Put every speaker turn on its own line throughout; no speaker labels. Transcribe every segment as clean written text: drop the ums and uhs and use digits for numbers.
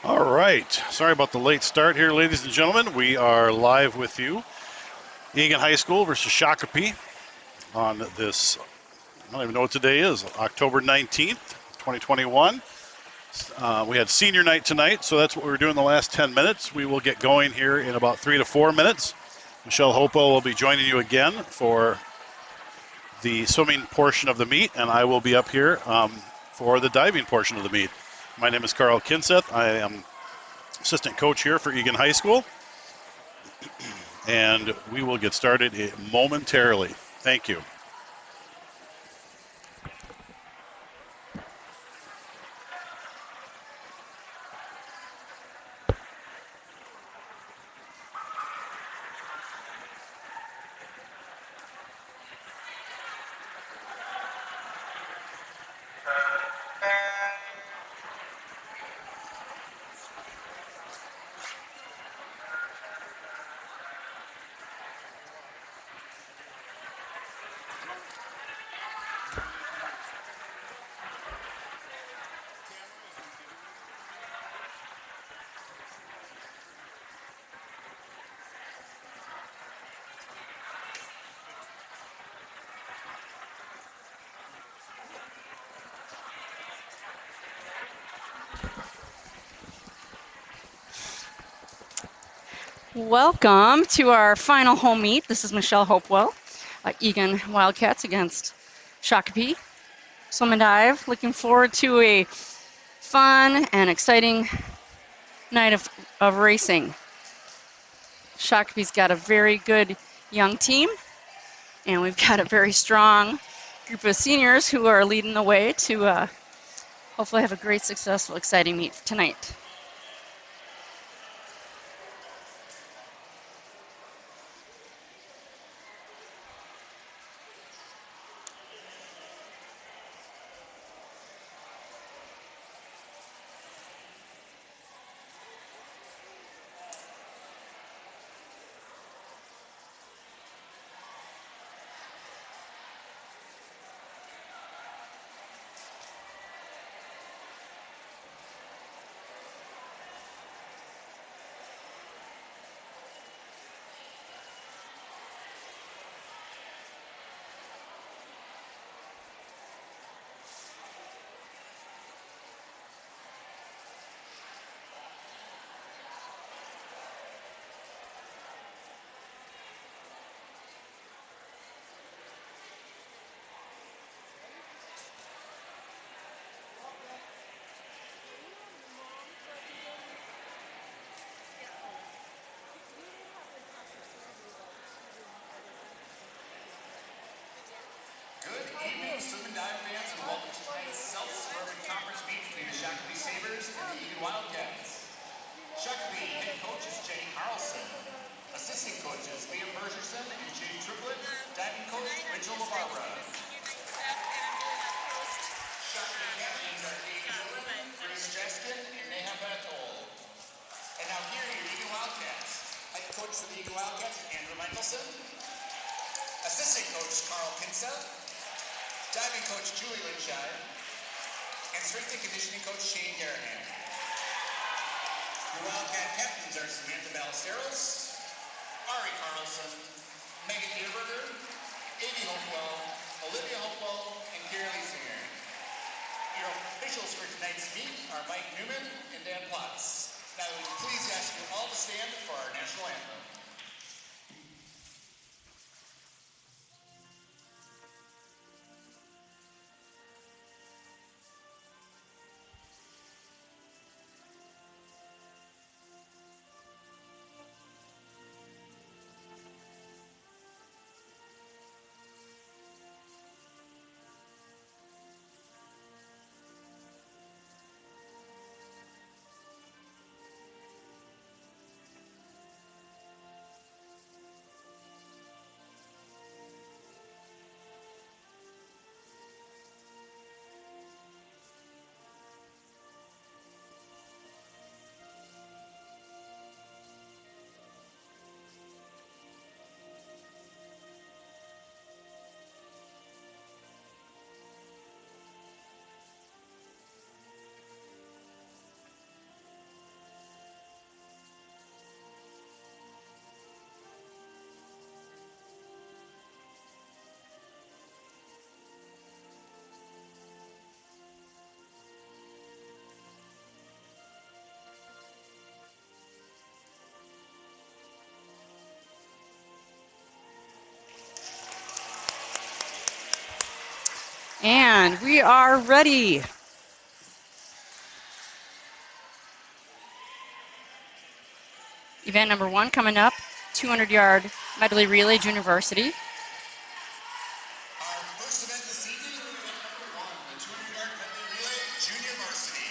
All right. Sorry about the late start here, ladies and gentlemen. We are live with you. Egan High School versus Shakopee on this, I don't even know what today is, October 19th, 2021. We had senior night tonight, so that's what we're doing the last 10 minutes. We will get going here in about 3 to 4 minutes. Michelle Hopo will be joining you again for the swimming portion of the meet, and I will be up here for the diving portion of the meet. My name is Carl Kinseth. I am assistant coach here for Egan High School, and we will get started momentarily. Thank you.
Welcome to our final home meet. This is Michelle Hopewell, Egan Wildcats against Shakopee Swim and Dive. Looking forward to a fun and exciting night of racing. Shakopee's got a very good young team, and we've got a very strong group of seniors who are leading the way to hopefully have a great, successful, exciting meet tonight.
Good evening, swim and dive fans, and welcome to tonight's self-suburban conference meet between the Shakopee Sabres and the Egan Wildcats. Shakopee head coach is Jenny Carlson. Assistant coaches Leah Bergerson and Judy Triplett. Diving coach Rachel LaBarbara. Shakopee captains are Dave Gillen, Grace Jaskin, and Neha Banatol. And now here are your Egan Wildcats. Head coach for the Egan Wildcats is Andrew Michelson. Assistant coach Carl Kinseth. Diving coach Julie Linscheid, and strength and conditioning coach Shane Garahan. Your Wildcat captains are Samantha Ballesteros, Ari Carlson, Megan Deerberger, Amy Hopewell, Olivia Hopewell, and Carolee Singer. Your officials for tonight's meet are Mike Newman and Dan Plotz. Now, please ask you all to stand for our national anthem.
And we are ready. Event number 1 coming up, 200-yard medley relay, junior varsity.
Our first event this evening, event number 1, the 200-yard medley relay, junior varsity.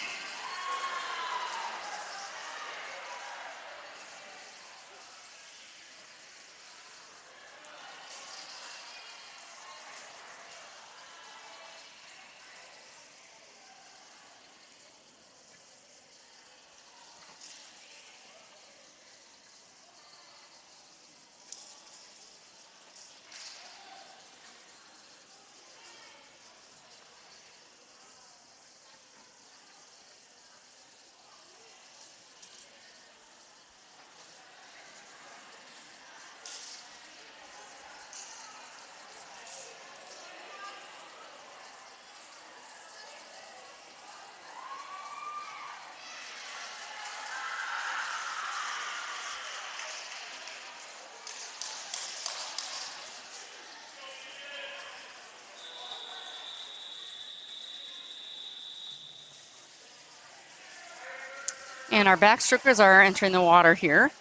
And our backstrokers are entering the water here.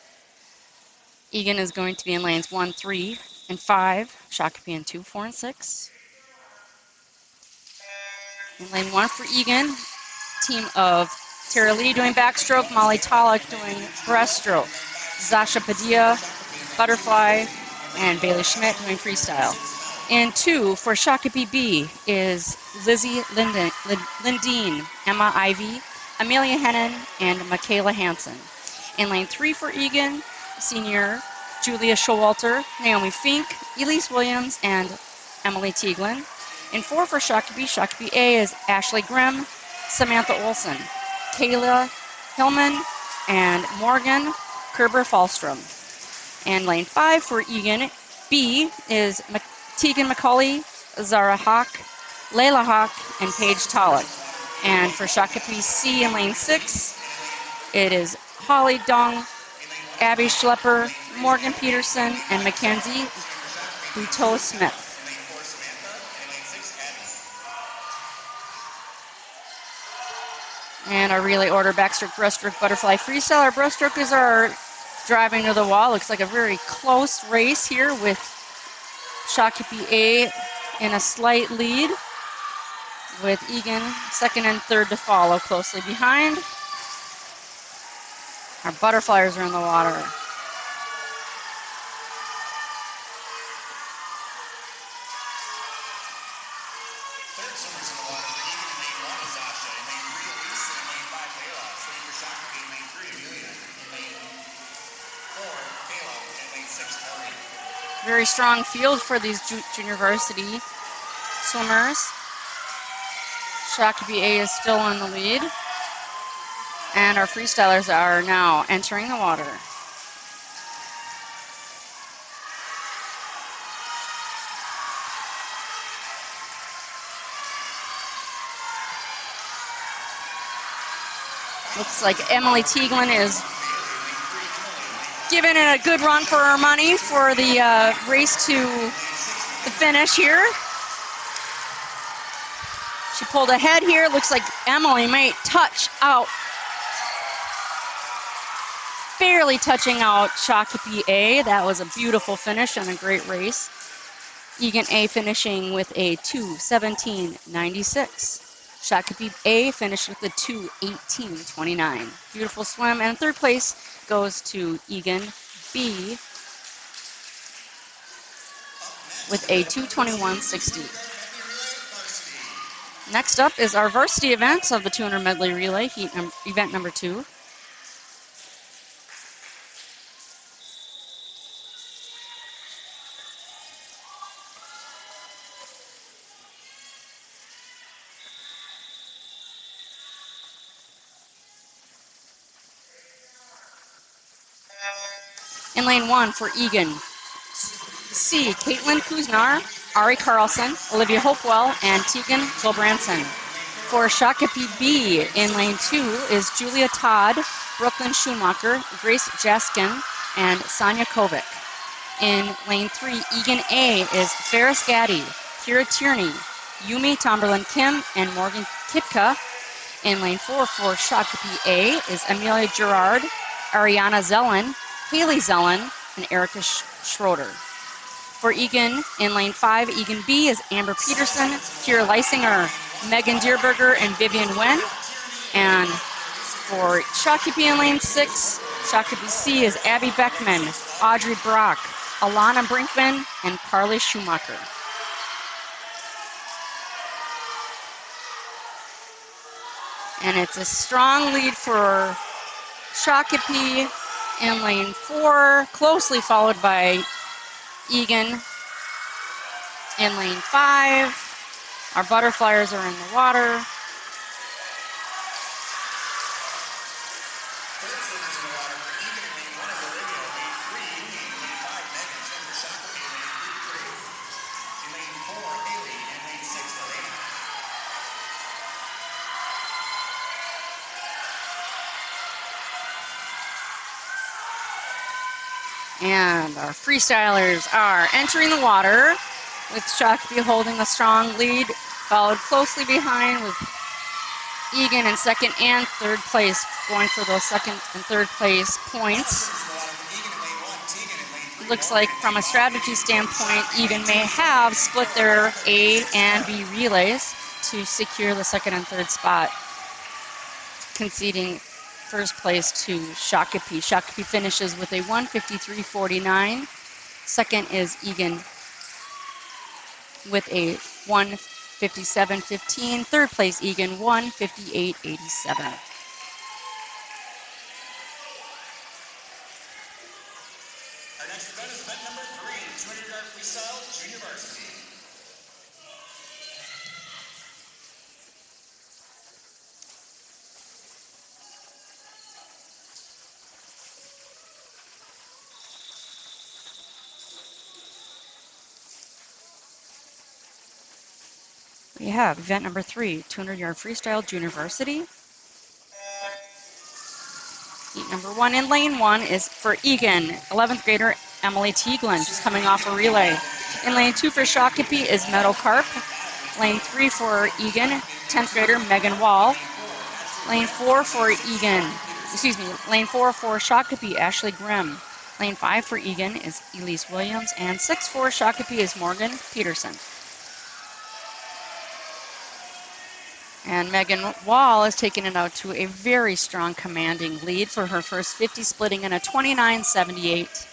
Egan is going to be in lanes 1, 3, and 5. Shakopee in 2, 4, and 6. In lane 1 for Egan, team of Tara Lee doing backstroke, Molly Tolick doing breaststroke, Zasha Padilla, butterfly, and Bailey Schmidt doing freestyle. In 2 for Shakopee B is Lizzie Lindeen, Emma Ivy, Amelia Hennon, and Michaela Hansen. In lane 3 for Egan, senior Julia Showalter, Naomi Fink, Elise Williams, and Emily Tieglin. In 4 for Shakopee A is Ashley Grimm, Samantha Olson, Kayla Hillman, and Morgan Kerber-Falstrom. And lane 5 for Egan B is Tegan McCauley, Zara Hawk, Layla Hawk, and Paige Tolick. And for Shakopee C in lane 6, it is Holly Dong, Abby Schlepper, Morgan Peterson, and Mackenzie Buteau-Smith. And our relay order, backstroke, breaststroke, butterfly, freestyle. Our breaststrokers are driving to the wall. Looks like a very close race here with Shakopee A in a slight lead, with Egan second and third to follow closely behind. Our butterflies are in the water.
Third swimmers in the water for Egan in lane 1 is Zasha. In lane 3, Elise. In lane 5, Layla. Same for Shakopee in lane 3, Amelia. In lane 4, Kayla. And lane 6, Maureen.
Very strong field for these junior varsity swimmers. Shakopee A is still in the lead. And our freestylers are now entering the water. Looks like Emily Tieglin is giving it a good run for her money for the race to the finish here. She pulled ahead here. Looks like Emily might touch out, barely touching out Shakopee A. That was a beautiful finish and a great race. Egan A finishing with a 2:17.96. Shakopee A finished with a 2:18.29. Beautiful swim, and third place goes to Egan B with a 2:21.60. Next up is our varsity event of the 200 medley relay, event number 2. In lane 1 for Egan C, Caitlin Kuznar, Ari Carlson, Olivia Hopewell, and Tegan Gilbranson. For Shakopee B in lane 2 is Julia Todd, Brooklyn Schumacher, Grace Jaskin, and Sonia Kovic. In lane 3, Egan A is Ferris Gaddy, Kira Tierney, Yumi Tomberlin Kim and Morgan Kitka. In lane 4 for Shakopee A is Amelia Gerard, Ariana Zellen, Haley Zellen, and Erica Schroeder. For Egan, in lane 5, Egan B is Amber Peterson, Kira Leisinger, Megan Dierberger, and Vivian Wen. And for Shakopee in lane 6, Shakopee C is Abby Beckman, Audrey Brock, Alana Brinkman, and Carly Schumacher. And it's a strong lead for Shakopee in lane 4, closely followed by Egan in lane 5. Our butterflies are in the water. And our freestylers are entering the water, with Shakopee holding a strong lead, followed closely behind with Egan in second and third place, going for those second and third place points. Looks like from a strategy standpoint, Egan may have split their A and B relays to secure the second and third spot, conceding first place to Shakopee. Shakopee finishes with a 1:53.49. Second is Egan with a 1:57.15. Third place Egan, 1:58.87.
Our next event is event number 3, 200-yard freestyle junior varsity.
We have event number 3, 200-yard freestyle junior varsity. Heat number 1 in lane 1 is for Egan, 11th grader Emily Tieglin, just coming off a relay. In lane 2 for Shakopee is Meadow Carp. Lane 3 for Egan, 10th grader Megan Wall. Lane 4 for lane 4 for Shakopee, Ashley Grimm. Lane 5 for Egan is Elise Williams, and 6 for Shakopee is Morgan Peterson. And Megan Wall has taken it out to a very strong commanding lead for her first 50, splitting in a 29.78.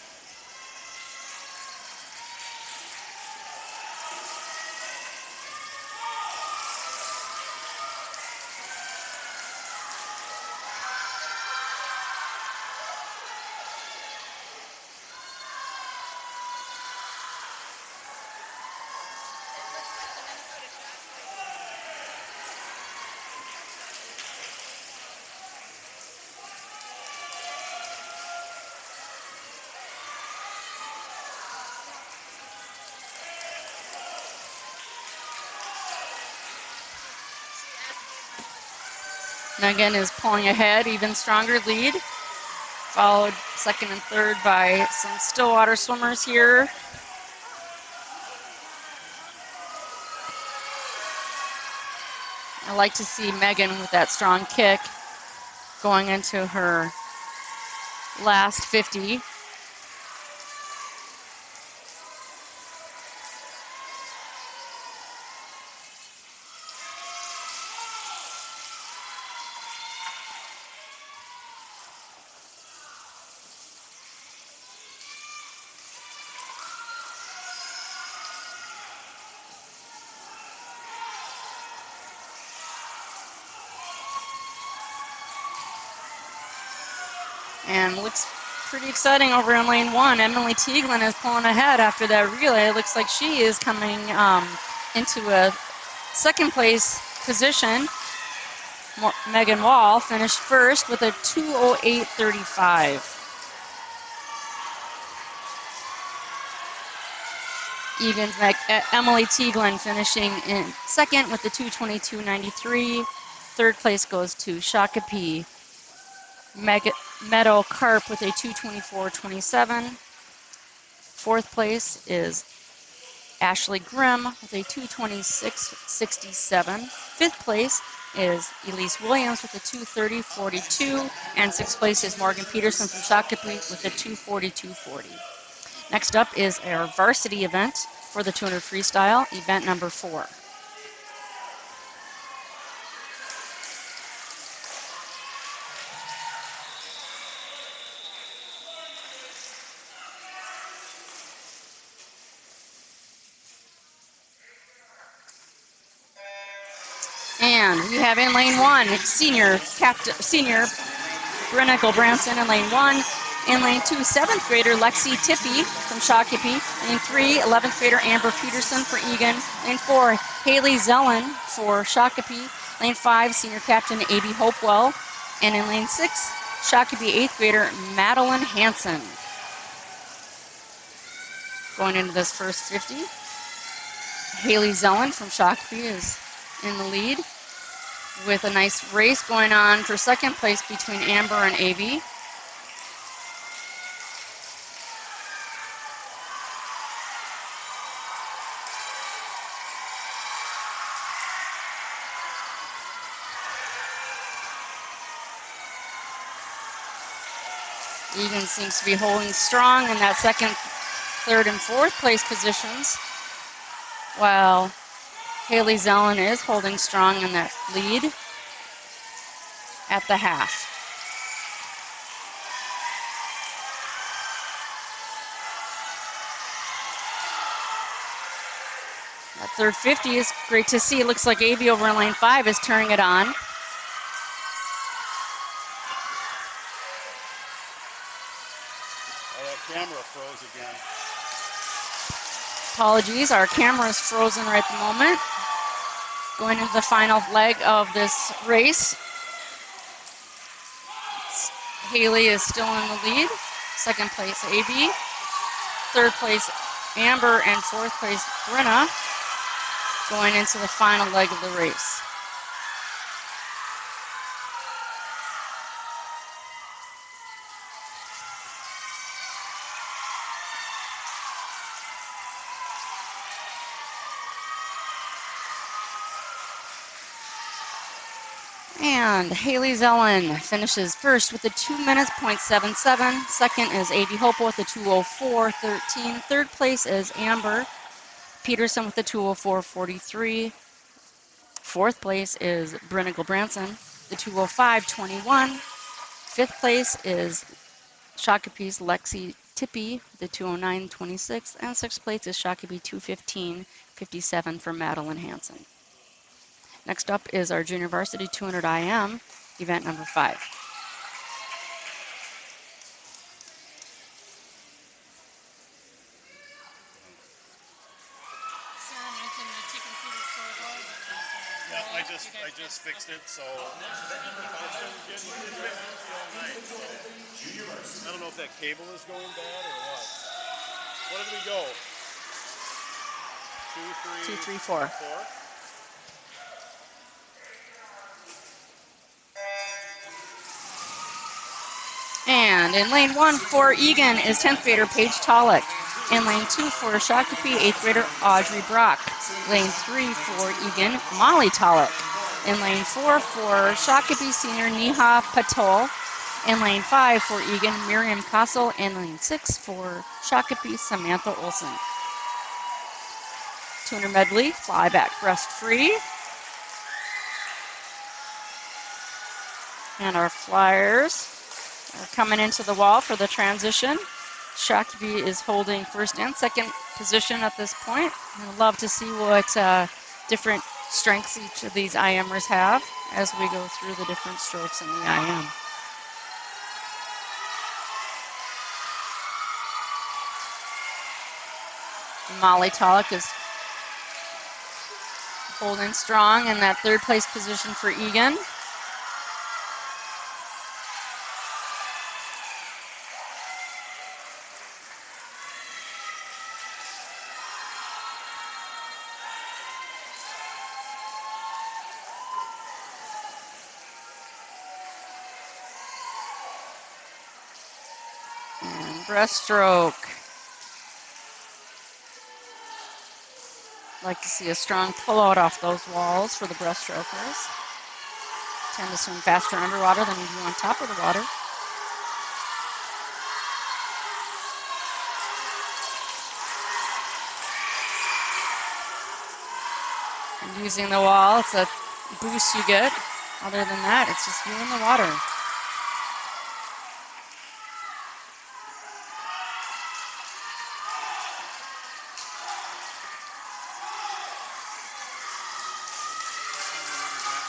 Megan is pulling ahead, even stronger lead, followed second and third by some Stillwater swimmers here. I like to see Megan with that strong kick going into her last 50. And looks pretty exciting over in lane 1. Emily Tieglin is pulling ahead after that relay. It looks like she is coming into a second place position. Megan Wall finished first with a 2:08.35. Emily Tieglin finishing in second with the 2:22.93. Third place goes to Shakopee. Meadow Carp with a 2:24.27. Fourth place is Ashley Grimm with a 2:26.67. Fifth place is Elise Williams with a 2:30.42. And sixth place is Morgan Peterson from Shakopee with a 2:42.40. Next up is our varsity event for the 200 freestyle, event number 4. And we have in lane 1, senior Brenna Gulbranson in lane 1. In lane 2, 7th grader Lexi Tippy from Shakopee. Lane 3, 11th grader Amber Peterson for Egan. Lane 4, Haley Zellen for Shakopee. Lane 5, senior captain A.B. Hopewell. And in lane 6, Shakopee 8th grader Madeline Hanson. Going into this first 50, Haley Zellen from Shakopee is in the lead, with a nice race going on for second place between Amber and A.B. Egan seems to be holding strong in that second, third, and fourth place positions, while Haley Zellen is holding strong in that lead at the half. That third 50 is great to see. It looks like A.B. over in lane 5 is turning it on.
Oh, that camera froze again.
Apologies, our camera is frozen right at the moment. Going into the final leg of this race. Haley is still in the lead. Second place, A.B. Third place, Amber, and fourth place, Brenna, going into the final leg of the race. And Haley Zellen finishes first with a 2 minutes, .77. Second is A.B. Hopewell with a 2:04.13. Third place is Amber Peterson with a 2:04.43. Fourth place is Brenna Gulbranson, the 2:05.21. Fifth place is Shakopee's Lexi Tippy, the 2:09.26. And sixth place is Shakopee 2:15.57 for Madeline Hanson. Next up is our junior varsity 200 IM, event number 5.
Yeah, I just fixed it, so I don't know if that cable is going bad or what. What did we go? 2, 3,
4.
4.
And in lane 1 for Egan is 10th grader Paige Tolick. In lane 2 for Shakopee, 8th grader Audrey Brock. Lane 3 for Egan, Molly Tolick. In lane 4 for Shakopee senior Neha Patol. In lane 5 for Egan, Miriam Castle. And lane 6 for Shakopee, Samantha Olson. 200 medley, fly back breast free. And our flyers are coming into the wall for the transition. Shakopee is holding first and second position at this point. I'd love to see what different strengths each of these IMers have as we go through the different strokes in the IM. Molly Tolick is holding strong in that third place position for Egan. And breaststroke. Like to see a strong pullout off those walls for the breaststrokers. Tend to swim faster underwater than you do on top of the water. And using the wall, it's a boost you get. Other than that, it's just you in the water.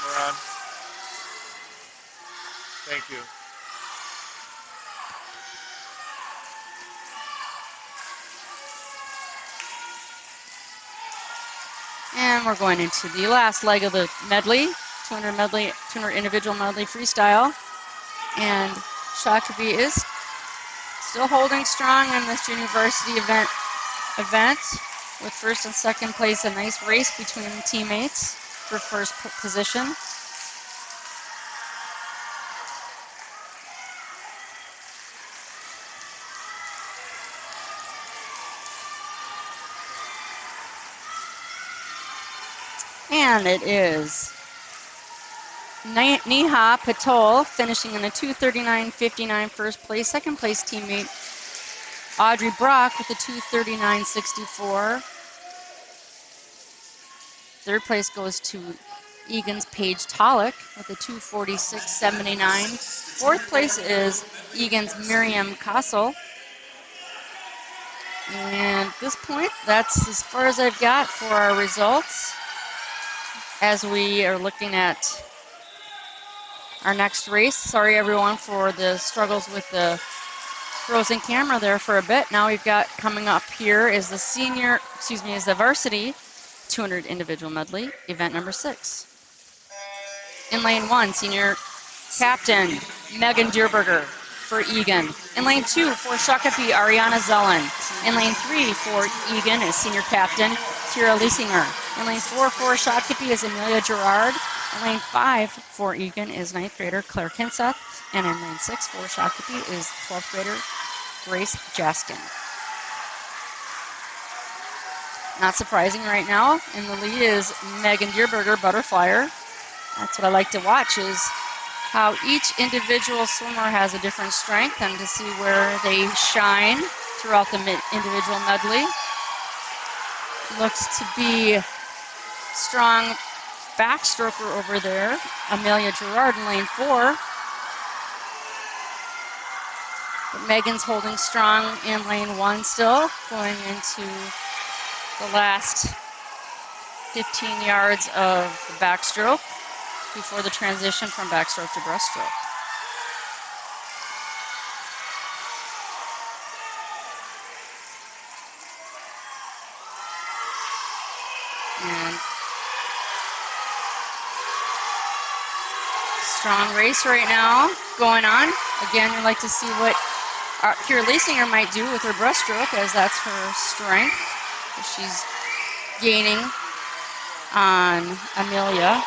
We're on. Thank you.
And we're going into the last leg of the medley, 200 individual medley freestyle. And Shakopee is still holding strong in this junior varsity event with first and second place, a nice race between teammates for first position. And it is Neha Patol finishing in a 2:39.59 first place. Second place teammate Audrey Brock with a 2:39.64. Third place goes to Egan's Paige Tolick with a 2:46.79. Fourth place is Egan's Miriam Kassel. And at this point, that's as far as I've got for our results as we are looking at our next race. Sorry everyone for the struggles with the frozen camera there for a bit. Now we've got coming up here is the varsity 200 individual medley, event number 6. In lane 1, senior captain Megan Dierberger for Egan. In lane 2 for Shakopee, Ariana Zellen. In lane 3 for Egan is senior captain Kira Liesinger. In lane 4 for Shakopee is Amelia Gerard. In lane 5 for Egan is 9th grader Claire Kinseth. And in lane 6 for Shakopee is 12th grader Grace Jaskin. Not surprising right now, in the lead is Megan Dierberger, butterflyer. That's what I like to watch, is how each individual swimmer has a different strength and to see where they shine throughout the individual medley. Looks to be strong backstroker over there, Amelia Gerard in lane 4. But Megan's holding strong in lane 1 still, going into the last 15 yards of the backstroke before the transition from backstroke to breaststroke. And strong race right now going on. Again, you'd like to see what Kira Liesinger might do with her breaststroke, as that's her strength. She's gaining on Amelia.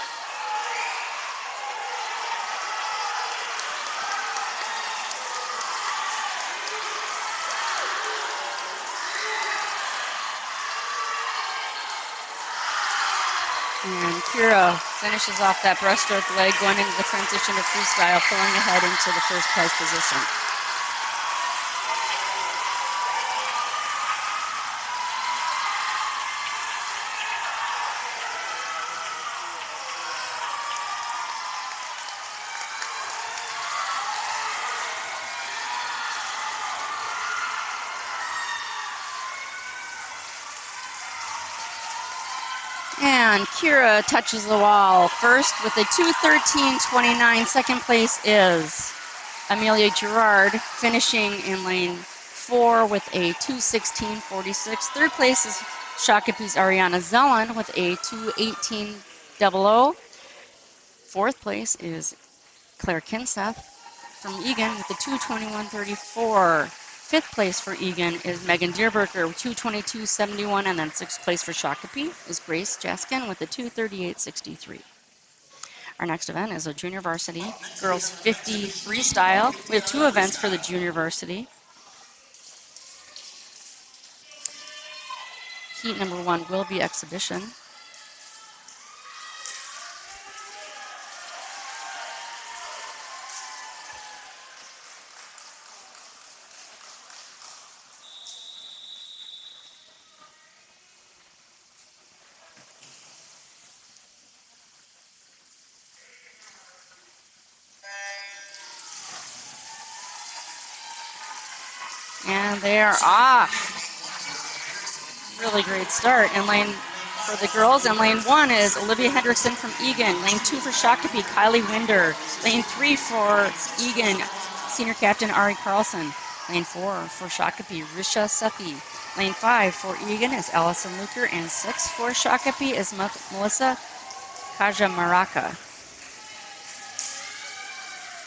And Kira finishes off that breaststroke leg, going into the transition to freestyle, pulling ahead into the first place position. And Kira touches the wall first with a 2:13.29. Second place is Amelia Gerard, finishing in lane 4 with a 2:16.46. Third place is Shakopee's Ariana Zellen with a 2:18.00. Fourth place is Claire Kinseth from Egan with a 2:21.34. Fifth place for Egan is Megan Dierberger with 2:22.71, and then sixth place for Shakopee is Grace Jaskin with a 2:38.63. Our next event is a junior varsity girls 50 freestyle. We have 2 events for the junior varsity. Heat number 1 will be exhibition. And they are off. Really great start. And lane for the girls, and lane 1 is Olivia Hendrickson from Egan. Lane 2 for Shakopee, Kylie Winder. Lane 3 for Egan, senior captain Ari Carlson. Lane 4 for Shakopee, Risha Sethi. Lane 5 for Egan is Allison Luker, and 6 for Shakopee is Melissa Kajamaraka.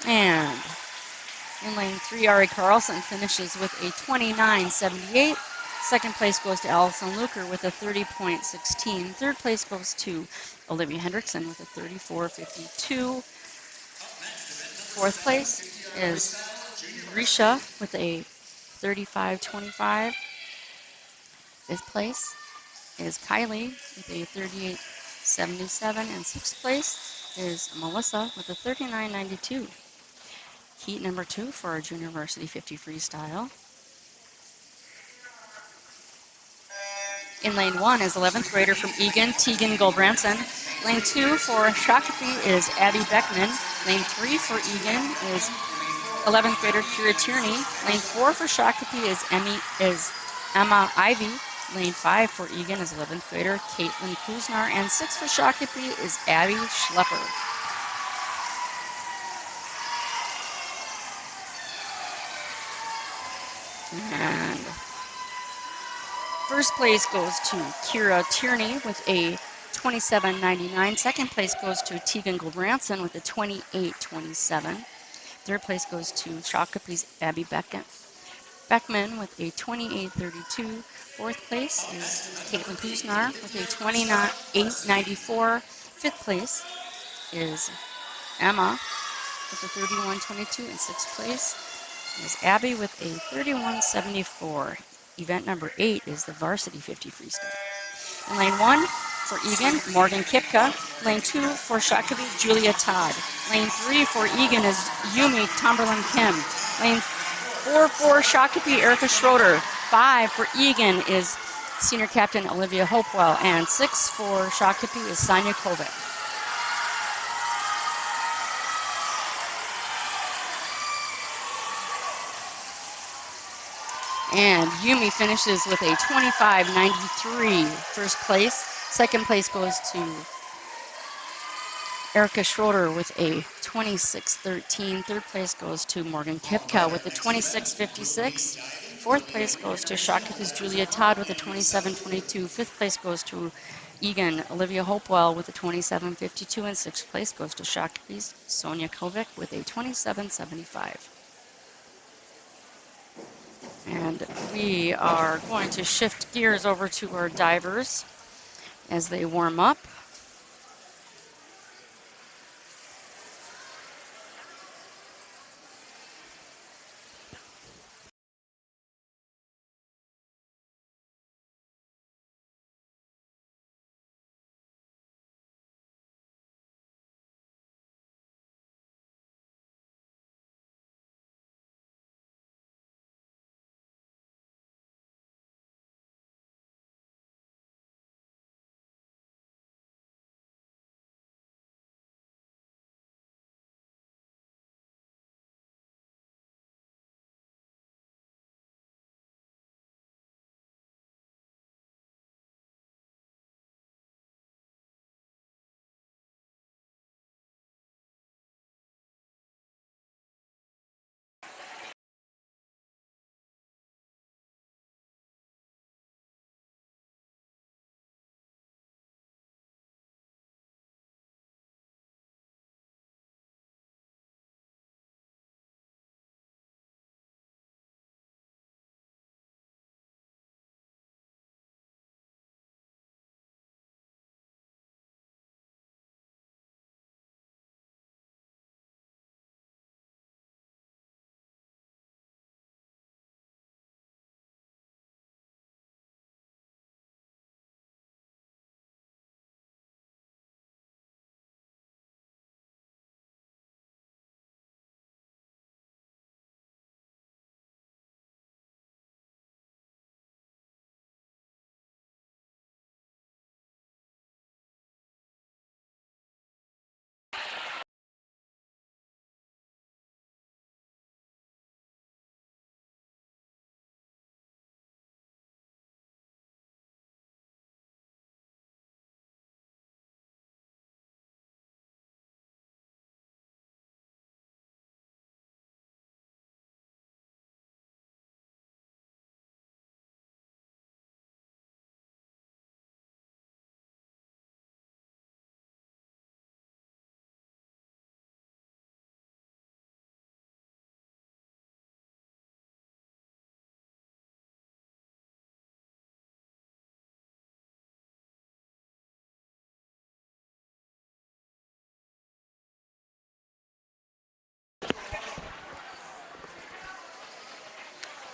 And in lane 3, Ari Carlson finishes with a 29.78. Second place goes to Allison Luker with a 30.16. Third place goes to Olivia Hendrickson with a 34.52. Fourth place is Risha with a 35.25. Fifth place is Kylie with a 38.77. And sixth place is Melissa with a 39.92. Heat number 2 for our junior varsity 50 freestyle. In lane 1 is 11th grader from Egan, Tegan Goldbranson. Lane 2 for Shakopee is Abby Beckman. Lane 3 for Egan is 11th grader Kira Tierney. Lane 4 for Shakopee is Emma Ivy. Lane 5 for Egan is 11th grader Caitlin Kuznar. And 6 for Shakopee is Abby Schlepper. And first place goes to Kira Tierney with a 27.99. Second place goes to Tegan Goldbranson with a 28.27. Third place goes to Shakopee's Abby Beckman with a 28.32. Fourth place is Caitlin Kuznar with a 28.94. Fifth place is Emma with a 31.22. And sixth place is Abby with a 31.74. Event number 8 is the varsity 50 freestyle. In lane 1 for Egan, Morgan Kipka. Lane 2 for Shakopee, Julia Todd. Lane 3 for Egan is Yumi Tomberlin Kim. Lane 4 for Shakopee, Erica Schroeder. 5 for Egan is senior captain Olivia Hopewell. And 6 for Shakopee is Sonia Kovic. And Yumi finishes with a 25.93 first place. Second place goes to Erica Schroeder with a 26.13. Third place goes to Morgan Kipka with a 26.56. Fourth place goes to Shakopee's Julia Todd with a 27.22. Fifth place goes to Egan Olivia Hopewell with a 27.52. And sixth place goes to Shakopee's Sonia Kovic with a 27.75. And we are going to shift gears over to our divers as they warm up.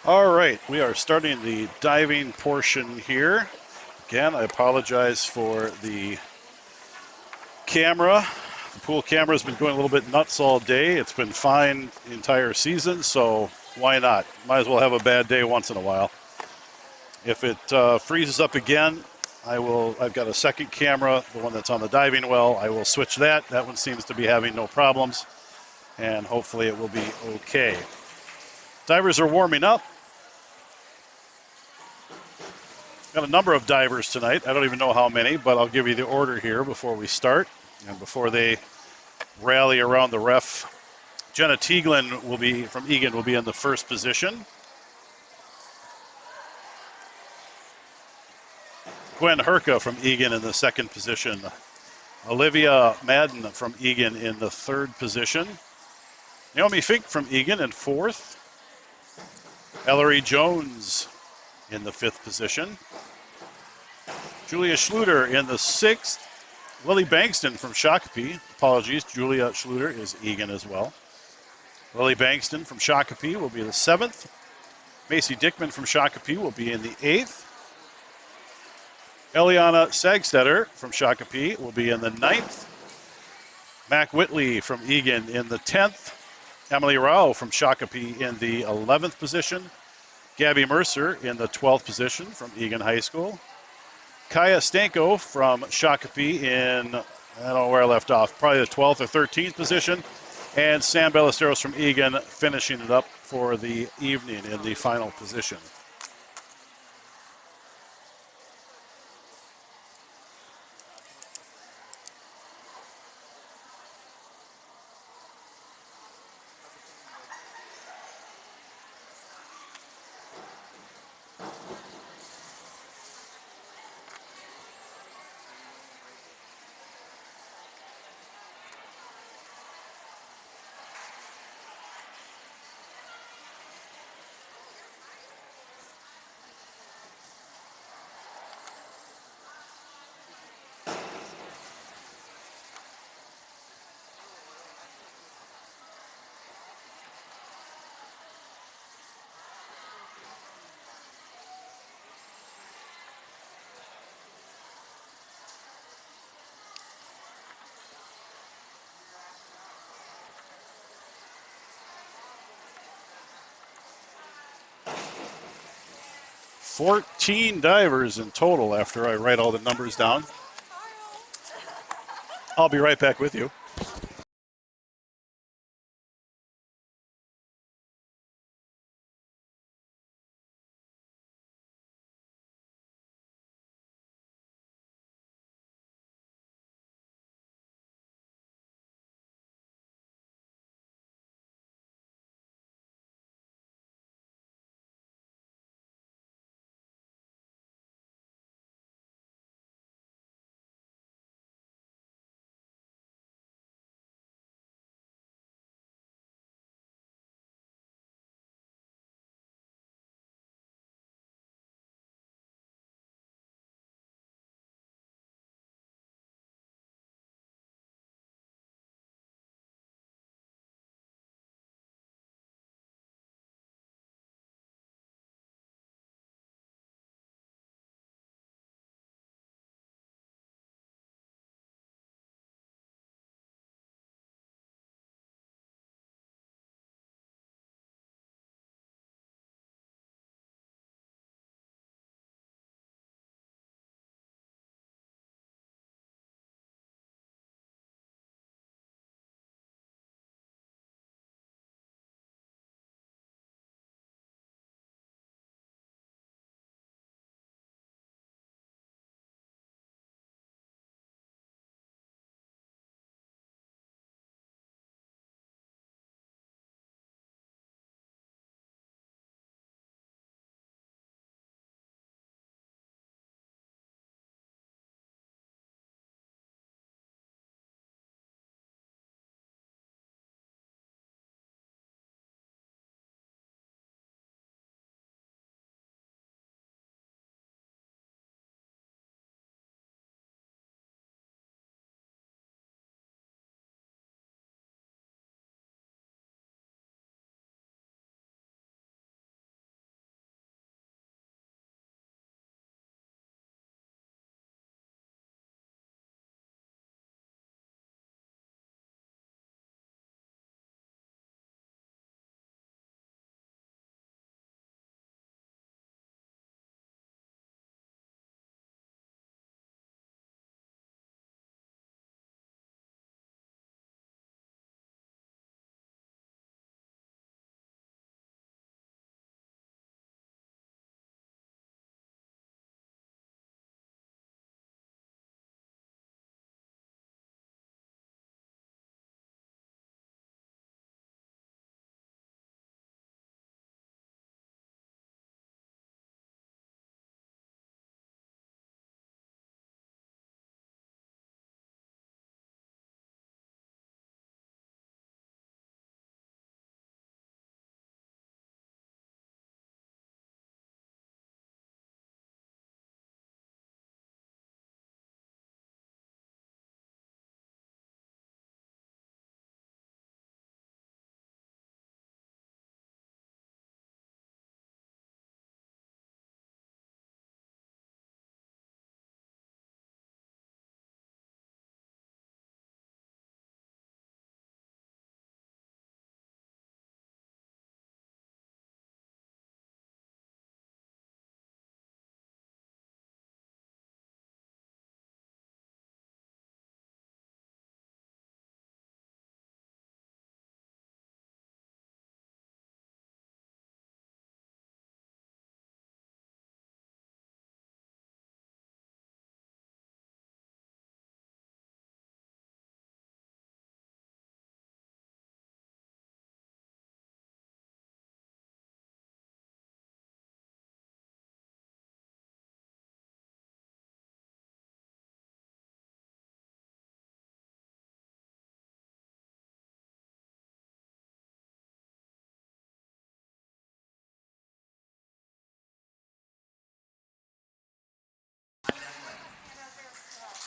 All right, we are starting the diving portion here. Again, I apologize for the camera. The pool camera has been going a little bit nuts all day. It's been fine the entire season, so why not? Might as well have a bad day once in a while. If it freezes up again, I've got a second camera, the one that's on the diving well. I will switch that. That one seems to be having no problems, and hopefully it will be okay. Divers are warming up. Got a number of divers tonight. I don't even know how many, but I'll give you the order here before we start and before they rally around the ref. Jenna Tieglin from Egan will be in the first position. Gwen Herka from Egan in the second position. Olivia Madden from Egan in the third position. Naomi Fink from Egan in fourth. Ellery Jones in the fifth position. Julia Schluter in the sixth. Lily Bankston from Shakopee. Apologies, Julia Schluter is Egan as well. Lily Bankston from Shakopee will be the seventh. Macy Dickman from Shakopee will be in the eighth. Eliana Sagstetter from Shakopee will be in the ninth. Mac Whitley from Egan in the 10th. Emily Rao from Shakopee in the 11th position. Gabby Mercer in the 12th position from Egan High School. Kaya Stanko from Shakopee in, I don't know where I left off, probably the 12th or 13th position. And Sam Ballesteros from Egan finishing it up for the evening in the final position. $14 divers in total after I write all the numbers down. I'll be right back with you.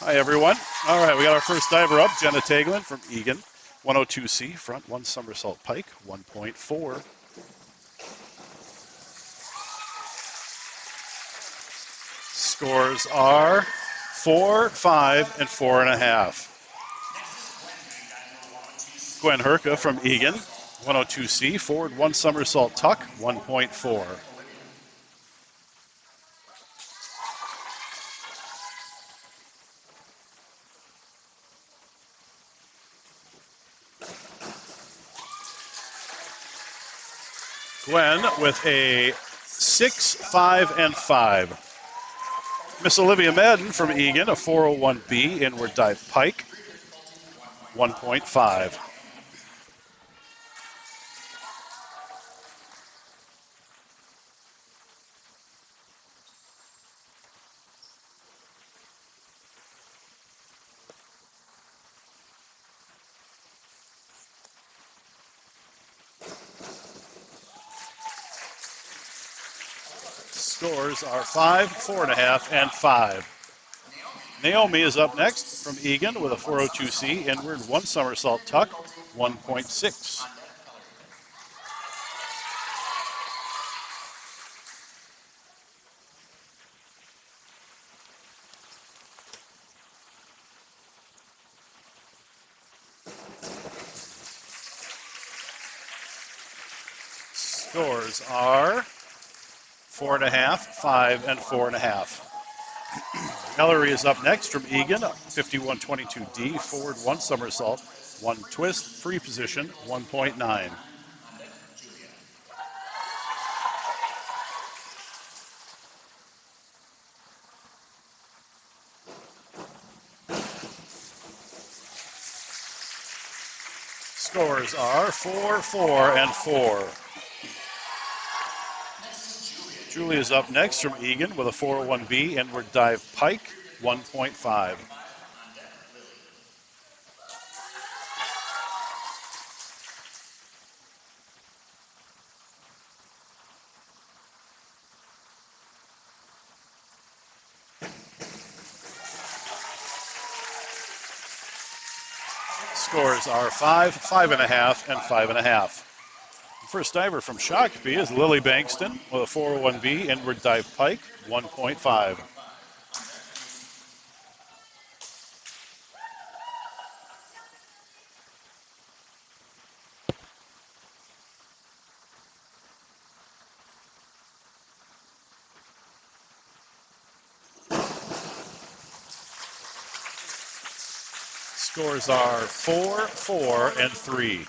Hi, everyone. All right, we got our first diver up, Jenna Taglin from Egan. 102C, front one somersault pike, 1.4. Scores are 4, 5, and 4.5. Gwen Herka from Egan, 102C, forward one somersault tuck, 1.4. Gwen with a 6, 5, and 5. Miss Olivia Madden from Egan, a 401B inward dive pike, 1.5. Scores are 5, 4.5, and 5. Naomi is up next from Egan with a 402C inward one somersault tuck, 1.6. Scores are 4.5, 5, and 4.5. Ellery is up next from Egan, 5122D, forward one somersault, one twist, free position, 1.9. Scores are 4, 4, and 4. Julie is up next from Egan with a 401B inward dive pike, 1.5. Scores are 5, 5.5, and 5.5. The first diver from Shakopee is Lily Bankston with a 401B inward dive pike, 1.5. Scores are 4, 4, and 3.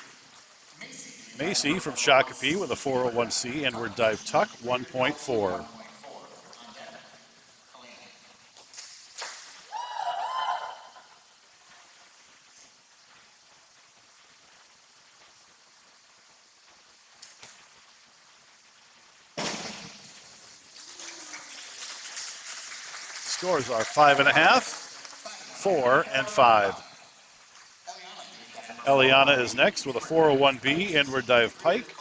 Macy from Shakopee with a 401C inward dive tuck, 1.4. Scores are 5.5, 4, and 5. Eliana is next with a 401B inward dive pike.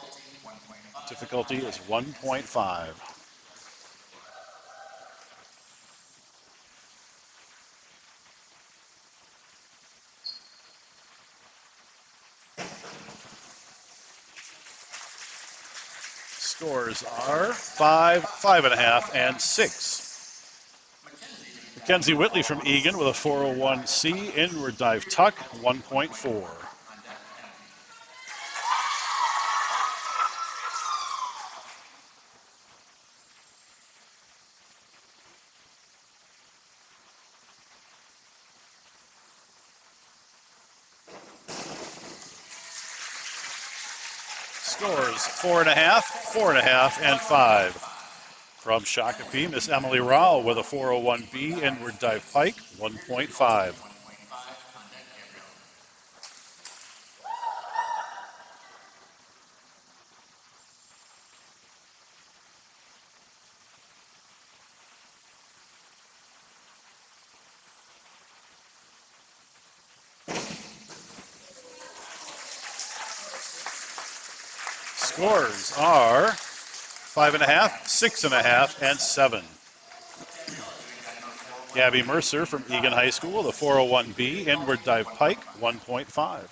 Difficulty is 1.5. Scores are 5, 5.5, and 6. Mackenzie Whitley from Egan with a 401C inward dive tuck, 1.4. Scores 4.5, 4.5, and 5. From Shakopee, Miss Emily Rao with a 401B inward dive pike, 1.5. Scores are 5.5, 6.5, and 7. Gabby Mercer from Egan High School, the 401B inward dive pike, 1.5.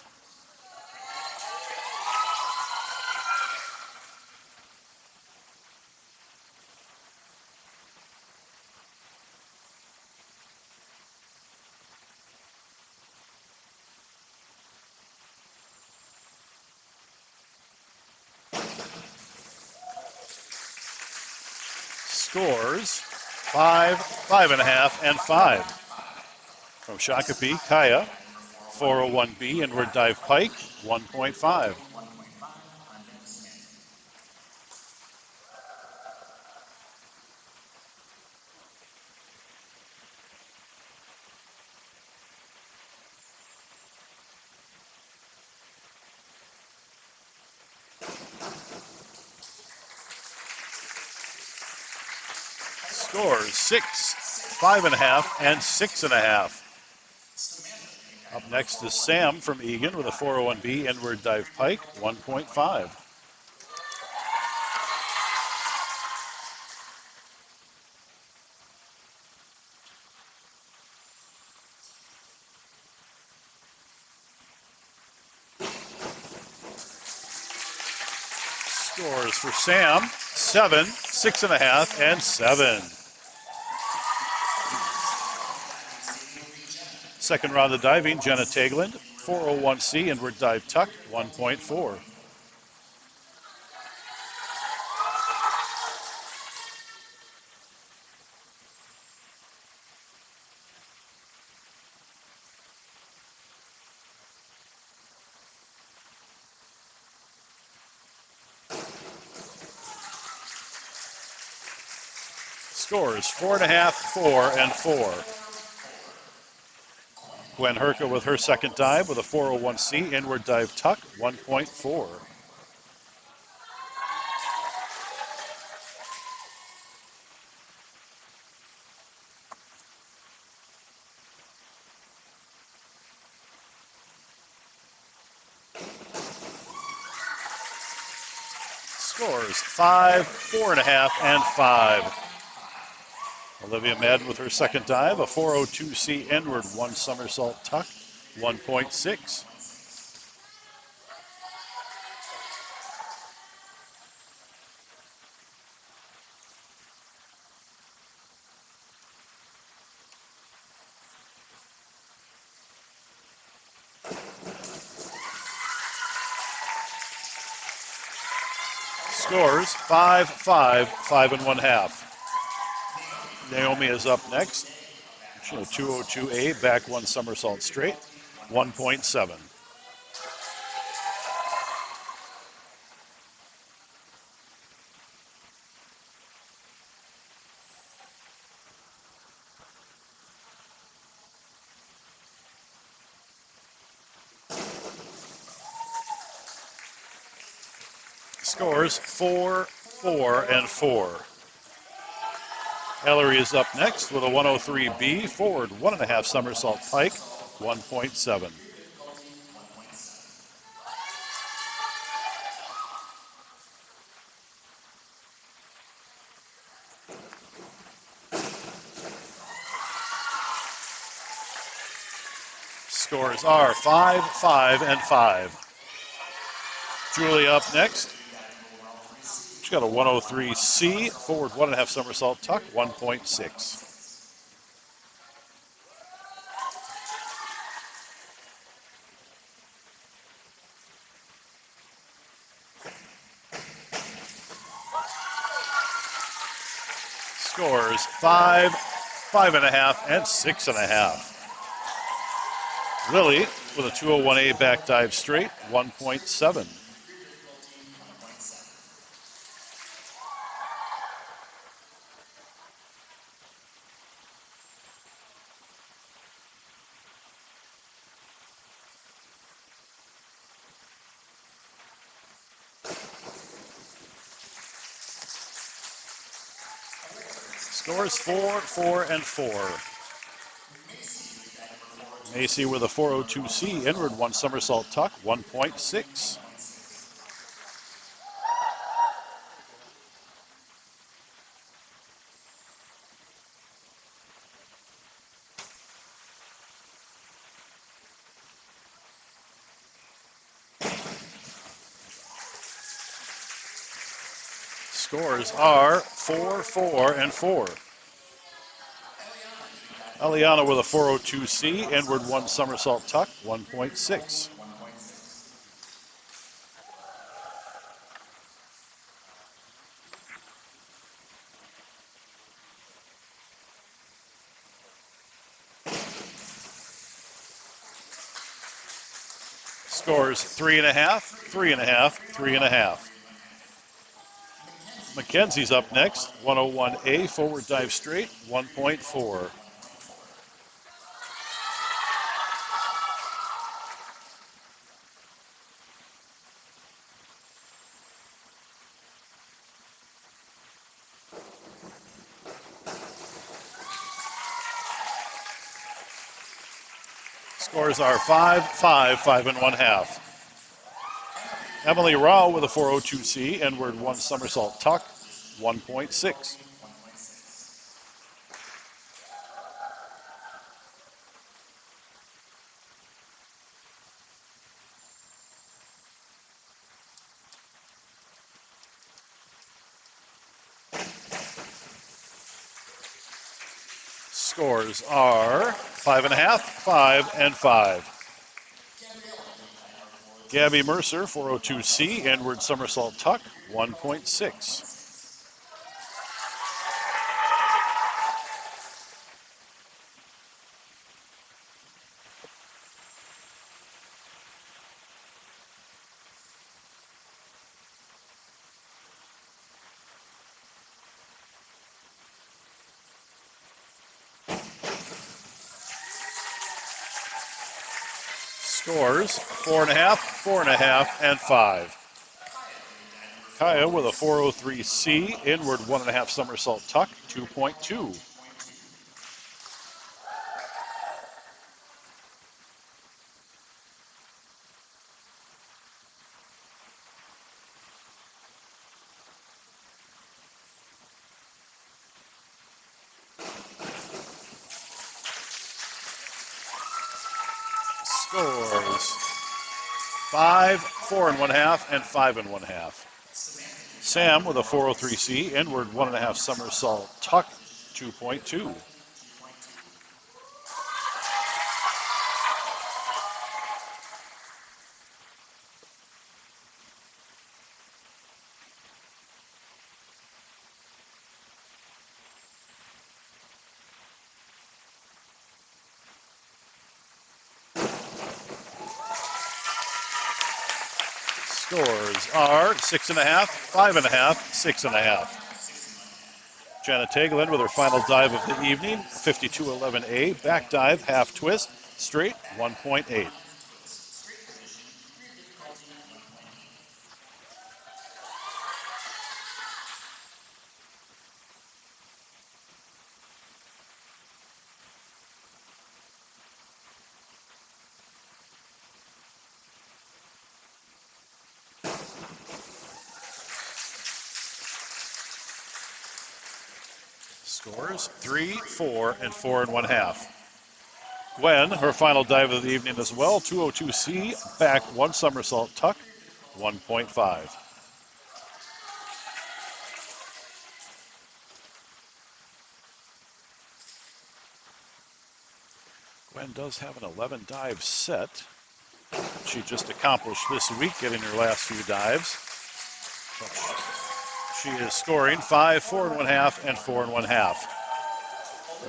Scores 5, 5.5, and 5. From Shakopee, Kaya, 401B inward dive pike, 1.5. Scores 6, 5.5, and 6.5. Up next is Sam from Egan with a 401B inward dive pike, 1.5. Scores for Sam 7, 6.5, and 7. Second round of diving, Jenna Tagland, 401C inward dive tuck, 1.4. Scores 4.5, 4, and 4. Gwen Herka with her second dive with a 401C inward dive tuck, 1.4. Scores 5, 4.5, and 5. Olivia Madden with her second dive, a 402C inward one somersault tuck, 1.6. Scores 5, 5, 5.5. Naomi is up next. She'll 202A, back one somersault straight, 1.7. Scores 4, 4, and 4. Ellery is up next with a 103B, forward 1.5 somersault pike, 1.7. Scores are 5, 5, and 5. Julie up next. She's got a 103C, forward 1.5 somersault tuck, 1.6. Scores 5, 5.5, and 6.5. Lily with a 201A back dive straight, 1.7. Scores 4, 4, and 4. Macy with a 402C inward one somersault tuck, 1.6. Scores are 4, 4, and 4. Eliana with a 402C, inward 1 somersault tuck, 1.6. Scores 3.5, 3.5, 3.5. Mackenzie's up next, 101A, forward dive straight, 1.4. Scores are 5, 5, 5.5. Emily Rao with a 402C, inward 1 somersault tuck, 1.6. Scores are 5.5, 5, and 5. Gabby Mercer, 402C, inward somersault tuck, 1.6. Scores 4.5, 4.5, and 5. Kaya with a 403C, inward 1.5 somersault tuck, 2.2. Scores 5, 4.5, and 5.5. Sam with a 403C, inward 1.5 somersault tuck, 2.2. Scores are 6.5, 5.5, 6.5. Janet Tegelin with her final dive of the evening, 52.11A, back dive, half twist, straight, 1.8. Scores 3, 4, and 4.5. Gwen, her final dive of the evening as well, 202C, back 1 somersault tuck, 1.5. Gwen does have an 11 dive set. She just accomplished this week, getting her last few dives. She is scoring 5, 4.5, and 4.5.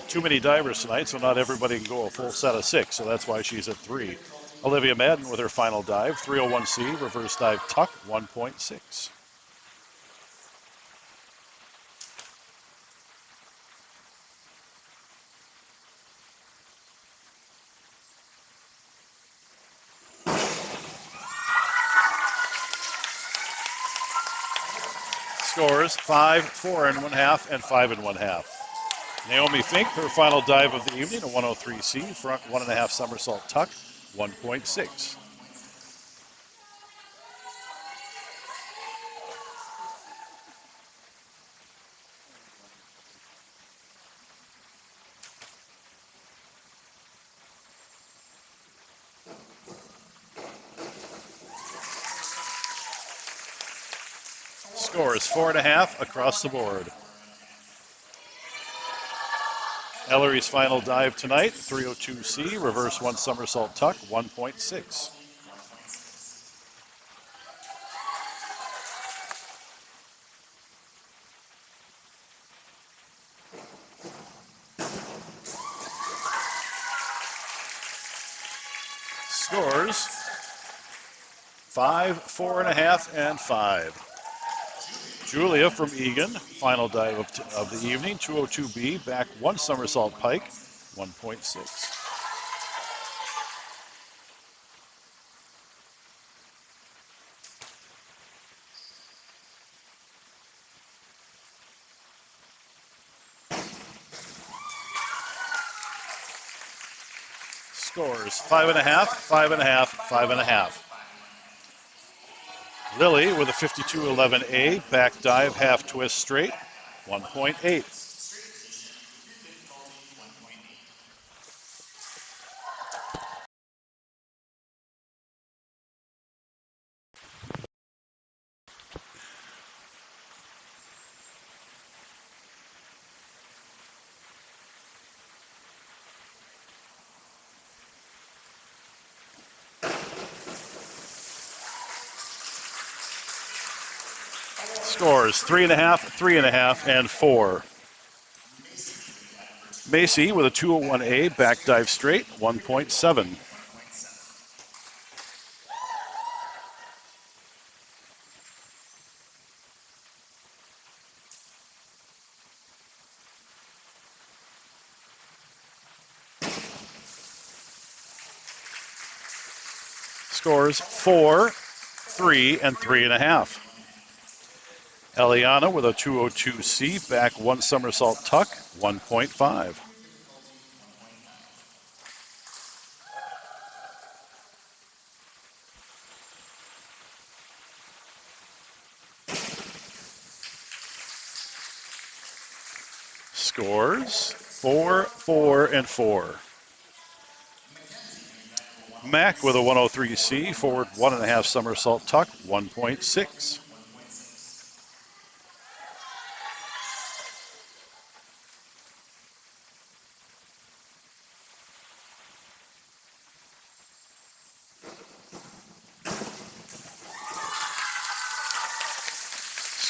Too many divers tonight, so not everybody can go a full set of 6, so that's why she's at 3. Olivia Madden with her final dive, 301C, reverse dive tuck, 1.6. Scores 5, 4.5, and 5.5. Naomi Fink, her final dive of the evening, a 103C, front 1.5 somersault tuck, 1.6. Score is 4.5 across the board. Ellery's final dive tonight, 302C, reverse one somersault tuck, 1.6. Scores 5, 4.5, and 5. Julia from Egan, final dive of the evening, 202B, back one somersault pike, 1.6. Scores 5.5, 5.5, 5.5. Lily with a 52.11A, back dive, half twist straight, 1.8. Scores 3.5, 3.5, and 4. Macy with a 201A, back dive straight, 1.7. Scores 4, 3, and 3.5. Eliana with a 202C, back one somersault tuck, 1.5. Scores 4, 4, and 4. Mac with a 103C, forward 1.5 somersault tuck, 1.6.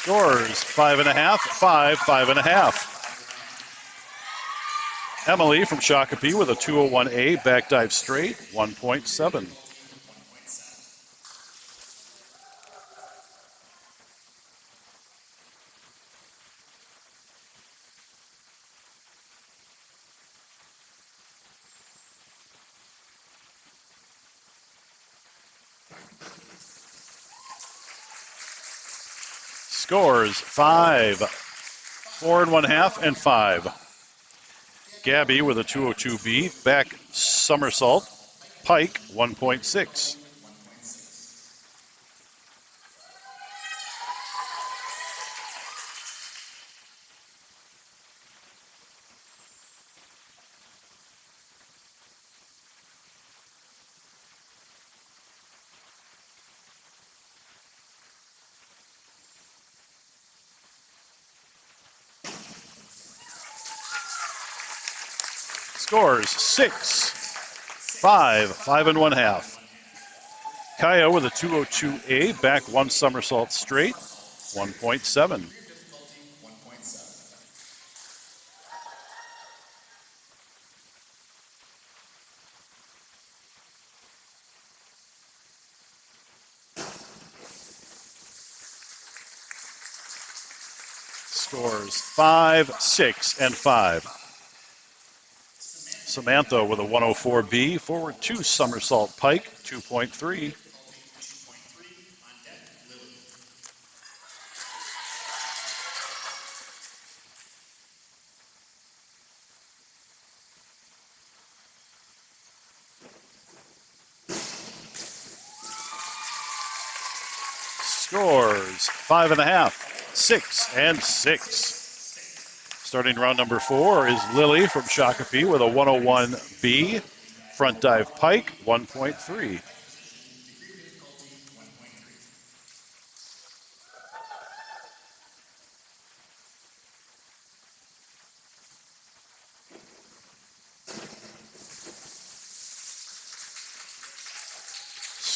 Scores 5.5, 5, 5.5. Emily from Shakopee with a 201A, back dive straight, 1.7. Scores 5, 4.5, and 5. Gabby with a 202B, back somersault, pike, 1.6. Scores 6, 5, 5.5. Kaya with a 202A, back one somersault straight, 1.7. Scores 5, 6, and 5. Samantha with a 104B, forward two somersault pike, 2.3. Scores 5.5, 6, and 6. Starting round number 4 is Lily from Shakopee with a 101B, front dive pike, 1.3.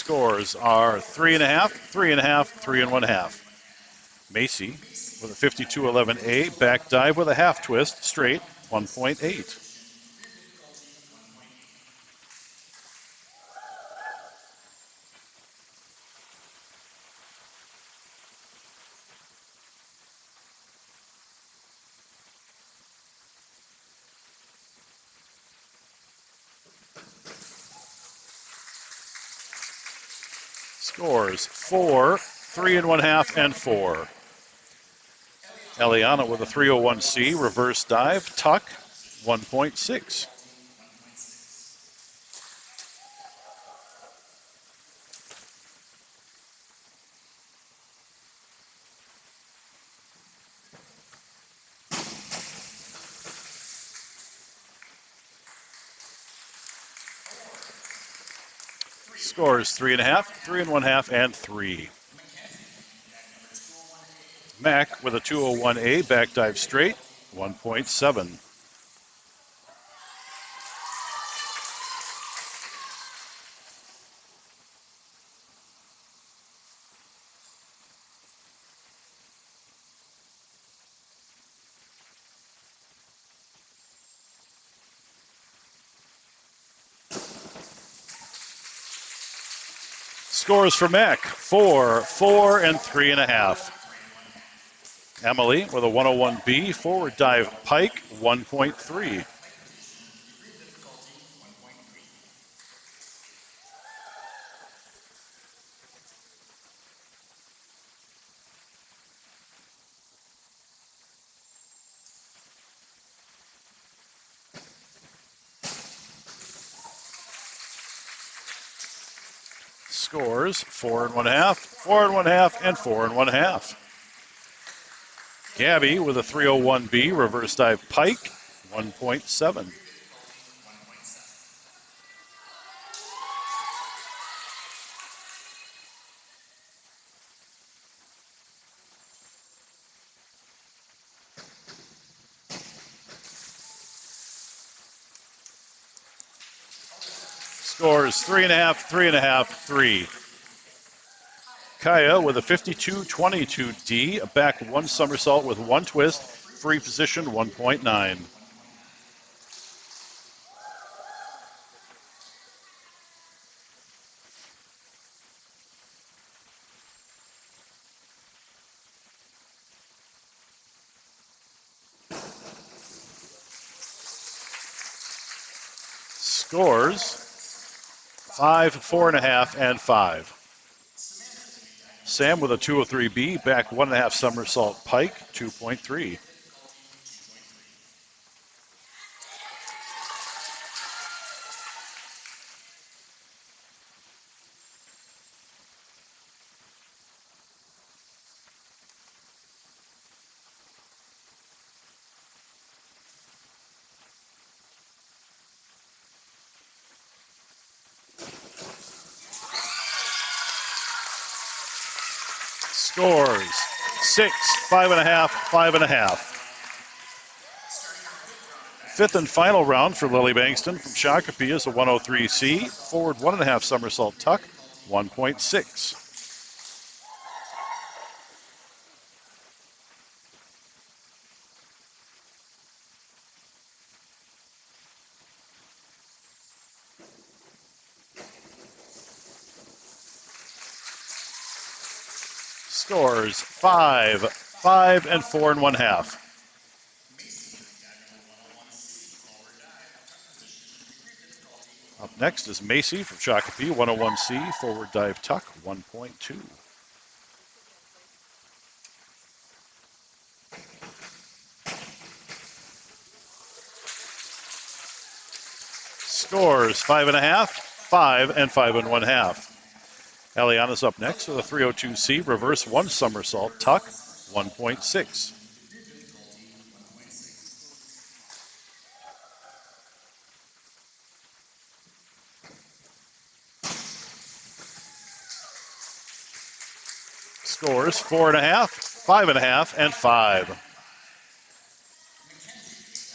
Scores are 3.5, 3.5, 3.5. Macy with a 52-11A back dive with a half twist straight, 1.8. Scores 4, 3.5, and 4. Eliana with a 301C reverse dive, tuck, 1.6. Scores 3.5, 3.5, and 3. Mac with a 201A back dive straight, 1.7. Scores for Mac, 4, 4, and 3.5. Emily with a 101B forward dive pike, 1.3. Scores 4.5, 4.5, and 4.5. Gabby with a 301B reverse dive pike, 1.7. Scores 3.5, 3.5, 3. Kaya with a 52-22D, a back one somersault with one twist, free position 1.9. Scores 5, 4.5, and 5. Sam with a 203B, back 1.5 somersault pike, 2.3. Scores 6, 5.5, 5.5. Fifth and final round for Lily Bankston from Shakopee is a 103C, forward 1.5 somersault tuck, 1.6. Scores 5, 5, and 4.5. Up next is Macy from Shakopee, 101C, forward dive tuck, 1.2. Scores 5.5, 5, and 5.5. Eliana's up next with a 302C, reverse one somersault tuck, 1.6. Scores 4.5, 5.5, and 5.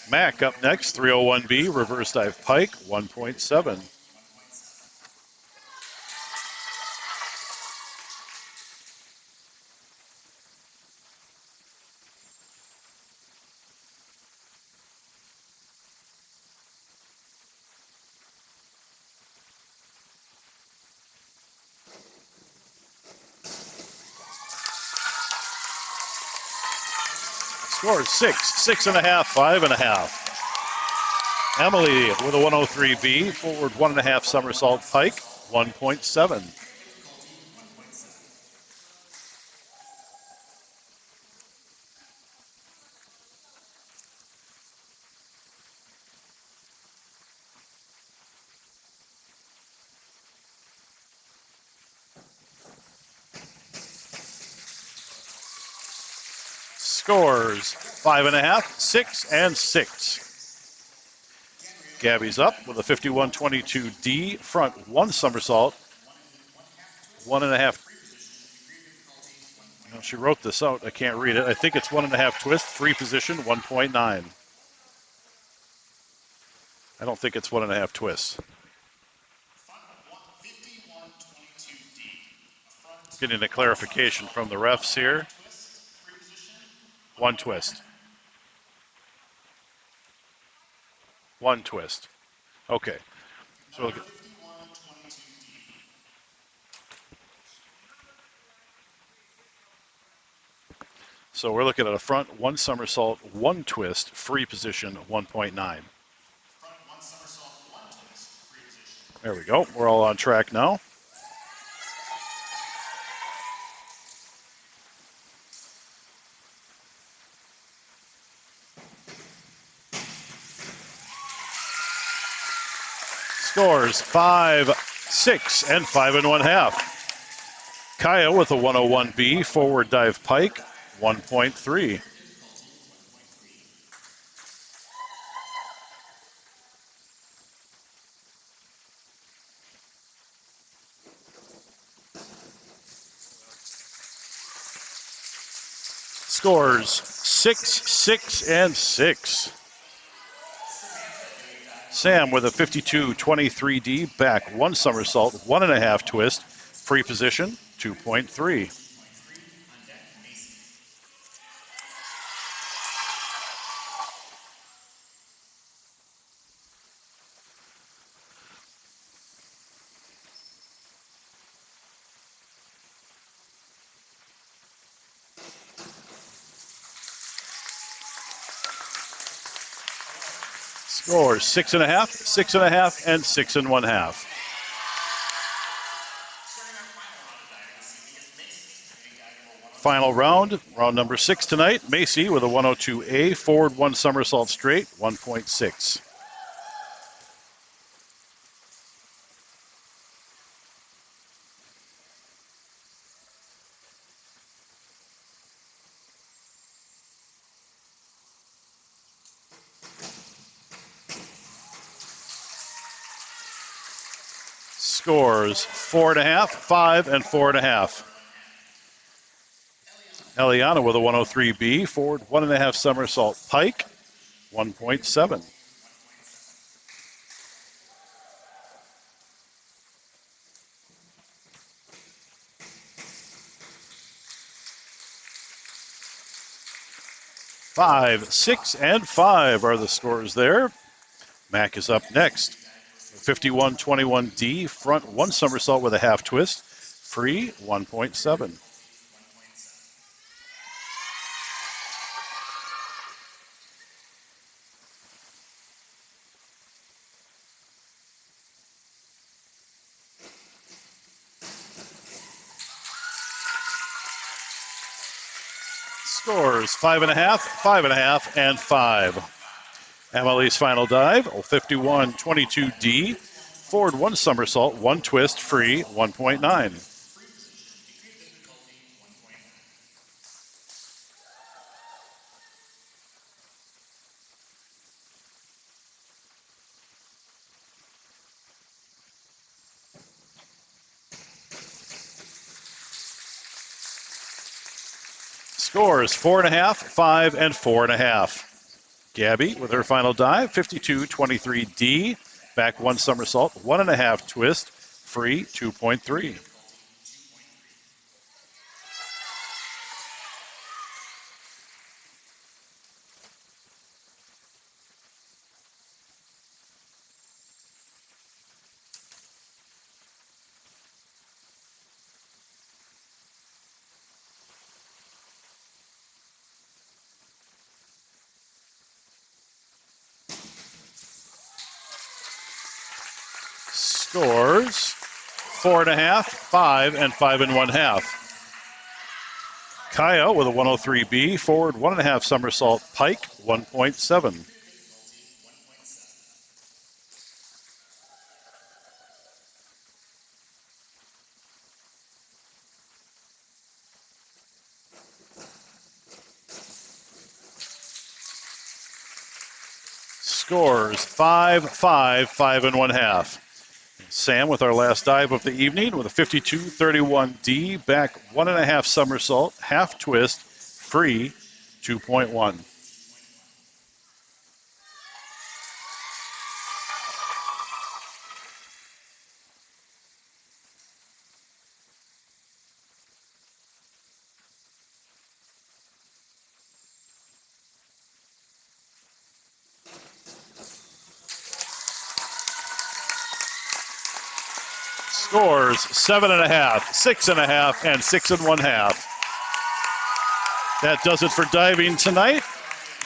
Mac up next, 301B, reverse dive pike, 1.7. Score 6, 6.5, 5.5. Emily with a 103B, forward 1.5 somersault pike, 1.7. Scores 5.5, 6, and 6. Gabby's up with a 51.22D, front 1 somersault, 1.5. She wrote this out. I can't read it. I think it's 1.5 twist, free position, 1.9. I don't think it's 1.5 twists. Getting a clarification from the refs here. 1 twist. 1 twist. Okay. So we're looking at a front 1 somersault, 1 twist, free position, 1.9. There we go. We're all on track now. Scores 5, 6, and 5.5. Kaya with a 101B, forward dive pike, 1.3. Scores 6, 6, and 6. Sam with a 52.23D, back 1 somersault, 1.5 twist, free position, 2.3. Scores 6.5, 6.5, and 6.5. Final round, round number 6 tonight. Macy with a 102A, forward 1 somersault straight, 1.6. Scores 4.5, 5, and 4.5. Eliana with a 103B, forward 1.5 somersault pike, 1.7. Five, 6, and 5 are the scores there. Mac is up next. 51.21D, front 1 somersault with a half twist, free 1.7. Scores 5.5, 5.5, and 5. Emily's final dive, 51.22D, forward 1 somersault, 1 twist, free 1.9. Scores 4.5, 5, and 4.5. Gabby with her final dive, 52.23D, back 1 somersault, 1.5 twist, free 2.3. Scores 4.5, 5, and 5 1/2. Kaya with a 103B, forward 1.5 somersault pike, 1.7. Scores 5, 5, 5 1/2. Sam with our last dive of the evening with a 52-31D, back 1.5 somersault, half twist, free, 2.1. Scores 7.5, 6.5, and 6 1/2. That does it for diving tonight.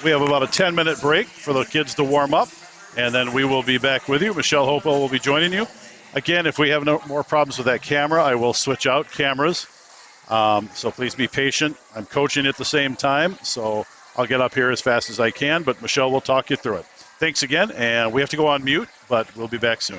We have about a 10-minute break for the kids to warm up, and then we will be back with you. Michelle Hopewell will be joining you. Again, if we have no more problems with that camera, I will switch out cameras. So please be patient. I'm coaching at the same time, so I'll get up here as fast as I can, but Michelle will talk you through it. Thanks again, and we have to go on mute, but we'll be back soon.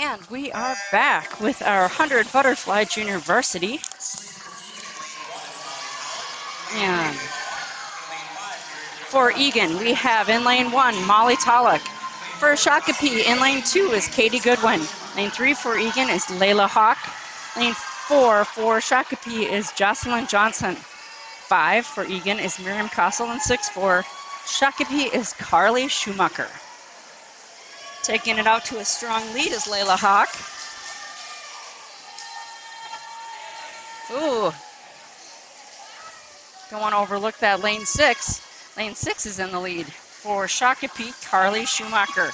And we are back with our 100 butterfly junior varsity. And for Egan, we have in lane 1, Molly Tolick. For Shakopee, in lane 2 is Katie Goodwin. Lane 3 for Egan is Layla Hawk. Lane 4 for Shakopee is Jocelyn Johnson. 5 for Egan is Miriam Castle, and 6 for Shakopee is Carly Schumacher. Taking it out to a strong lead is Layla Hawk. Ooh. Don't want to overlook that lane 6. Lane 6 is in the lead for Shakopee, Carly Schumacher.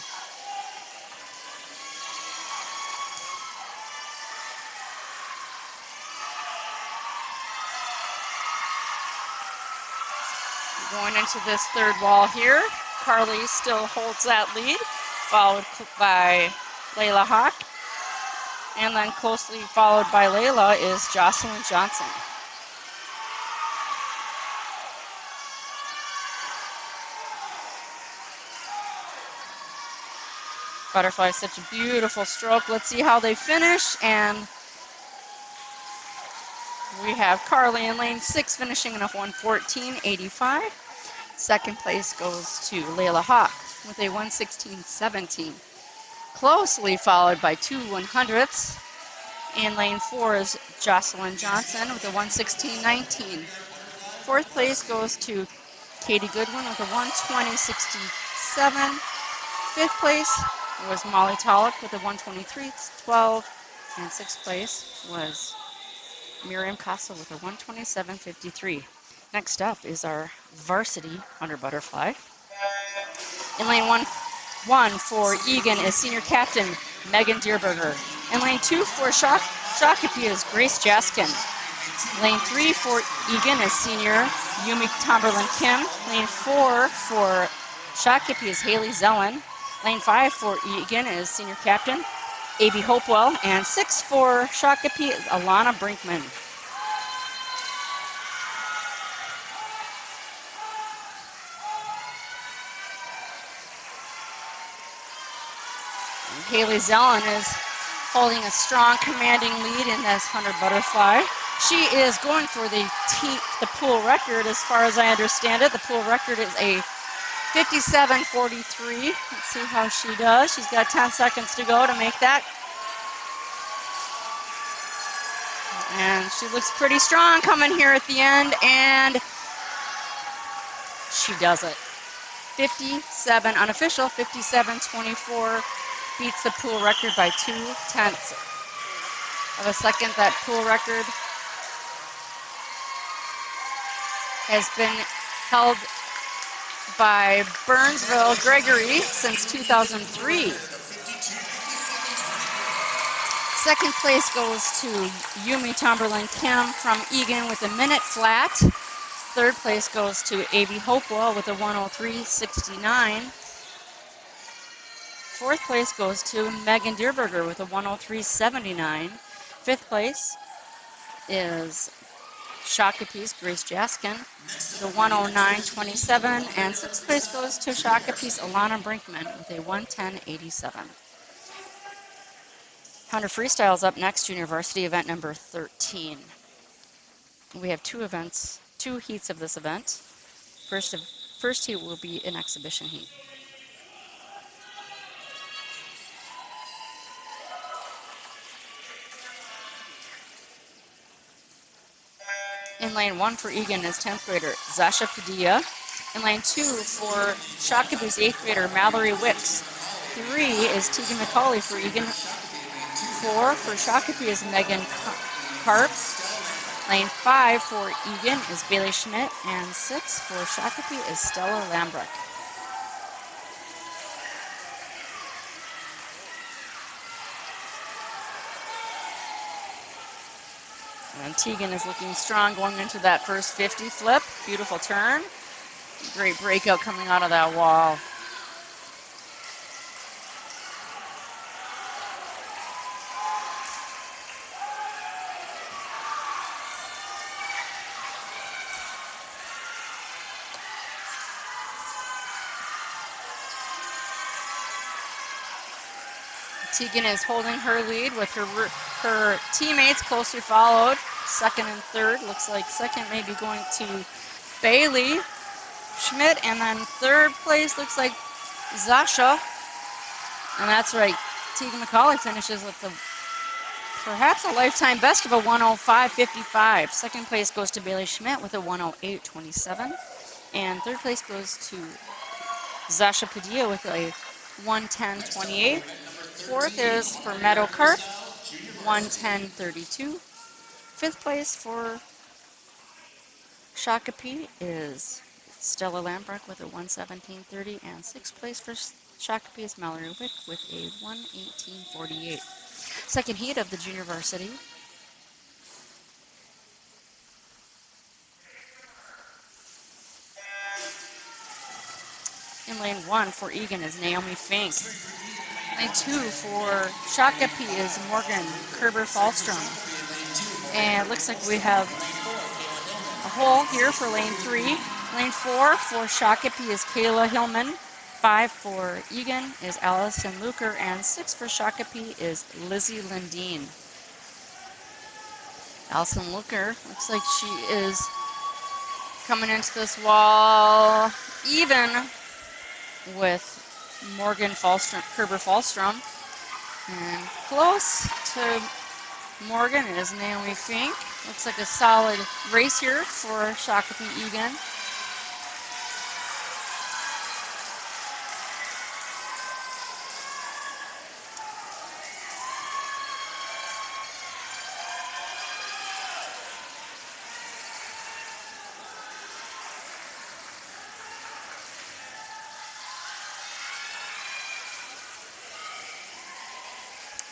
Going into this third wall here, Carly still holds that lead, followed by Layla Hawk. And then closely followed by Layla is Jocelyn Johnson. Butterfly is such a beautiful stroke. Let's see how they finish. And we have Carly in lane 6 finishing in a 1:14.85. Second place goes to Layla Hawk with a 1:16.17. Closely followed by 2 100ths. In lane 4 is Jocelyn Johnson with a 1:16.19. Fourth place goes to Katie Goodwin with a 1:20.67. Fifth place was Molly Tolick with a 1:23.12. And sixth place was Miriam Castle with a 1:27.53. Next up is our varsity 100 butterfly. In lane 1 for Egan is senior captain Megan Dierberger. In lane 2 for Shakopee is Grace Jaskin. Lane 3 for Egan is senior Yumi Tomberlin Kim. Lane 4 for Shakopee is Haley Zellen. Lane 5 for Egan is senior captain A.B. Hopewell. And 6 for Shakopee is Alana Brinkman. And Haley Zellen is holding a strong, commanding lead in this 100 butterfly. She is going for the pool record, as far as I understand it. The pool record is a 57.43. Let's see how she does. She's got 10 seconds to go to make that. And she looks pretty strong coming here at the end, and she does it. 57, unofficial, 57.24, beats the pool record by 0.2 of a second. That pool record has been held by Burnsville Gregory since 2003. Second place goes to Yumi Tomberlin Kim from Egan with a minute flat. Third place goes to A.B. Hopewell with a 1:03.69. Fourth place goes to Megan Dierberger with a 1:03.79. Fifth place is Shakopee's Grace Jaskin with a 1:09.27. And sixth place goes to Shakopee's Alana Brinkman with a 1:10.87. 100 freestyles up next, junior varsity event number 13. We have two heats of this event. First heat will be an exhibition heat. In lane 1 for Egan is 10th grader Zasha Padilla. In lane 2 for Shakopee's 8th grader Mallory Wicks. 3 is Tegan McCauley for Egan. 4 for Shakopee is Megan Karp. Lane 5 for Egan is Bailey Schmidt, and 6 for Shakopee is Stella Lambrecht. And Tegan is looking strong going into that first 50 flip. Beautiful turn. Great breakout coming out of that wall. Tegan is holding her lead with her teammates closely followed. Second and third. Looks like second may be going to Bailey Schmidt, and then third place looks like Zasha. And that's right. Tegan McCauley finishes with perhaps a lifetime best of a 105.55. Second place goes to Bailey Schmidt with a 108.27. And third place goes to Zasha Padilla with a 110.28. Fourth is for Meadow Carp, 110.32. Fifth place for Shakopee is Stella Lambrecht with a 117.30. And sixth place for Shakopee is Mallory Wick with a 118.48. Second heat of the junior varsity. In lane 1 for Egan is Naomi Fink. Lane 2 for Shakopee is Morgan Kerber-Falstrom. And it looks like we have a hole here for lane 3. Lane 4 for Shakopee is Kayla Hillman. 5 for Egan is Allison Luker. And 6 for Shakopee is Lizzie Lindeen. Allison Luker looks like she is coming into this wall even with Morgan Kerber-Falstrom. And close to Morgan is Naomi Fink. Looks like a solid race here for Shakopee Egan.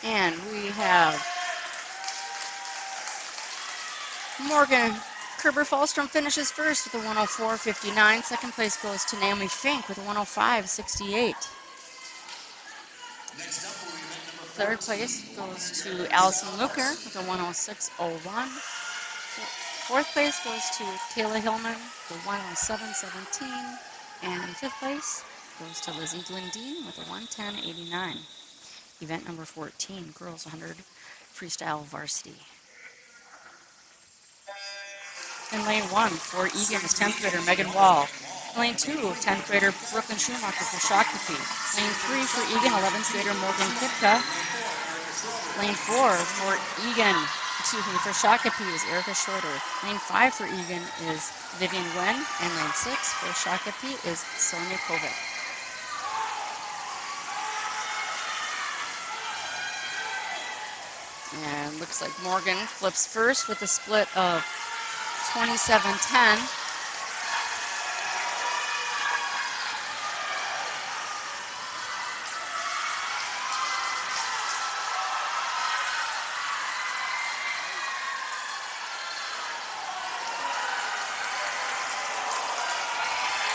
And we have Morgan Kerber-Falstrom finishes first with a 104.59. Second place goes to Naomi Fink with a 105.68. Third place goes to Allison Luker with a 106.01. Fourth place goes to Kayla Hillman with a 107.17. And fifth place goes to Lizzie Glendine with a 110.89. Event number 14, girls 100 freestyle varsity. In lane 1 for Egan is 10th grader Megan Wall. In lane 2, 10th grader Brooklyn Schumacher for Shakopee. Lane 3 for Egan, 11th grader Morgan Kipka. Lane 4 for Egan, for Shakopee is Erica Shorter. Lane 5 for Egan is Vivian Wen. And lane 6 for Shakopee is Sonia Kovic. And looks like Morgan flips first with a split of 27-10.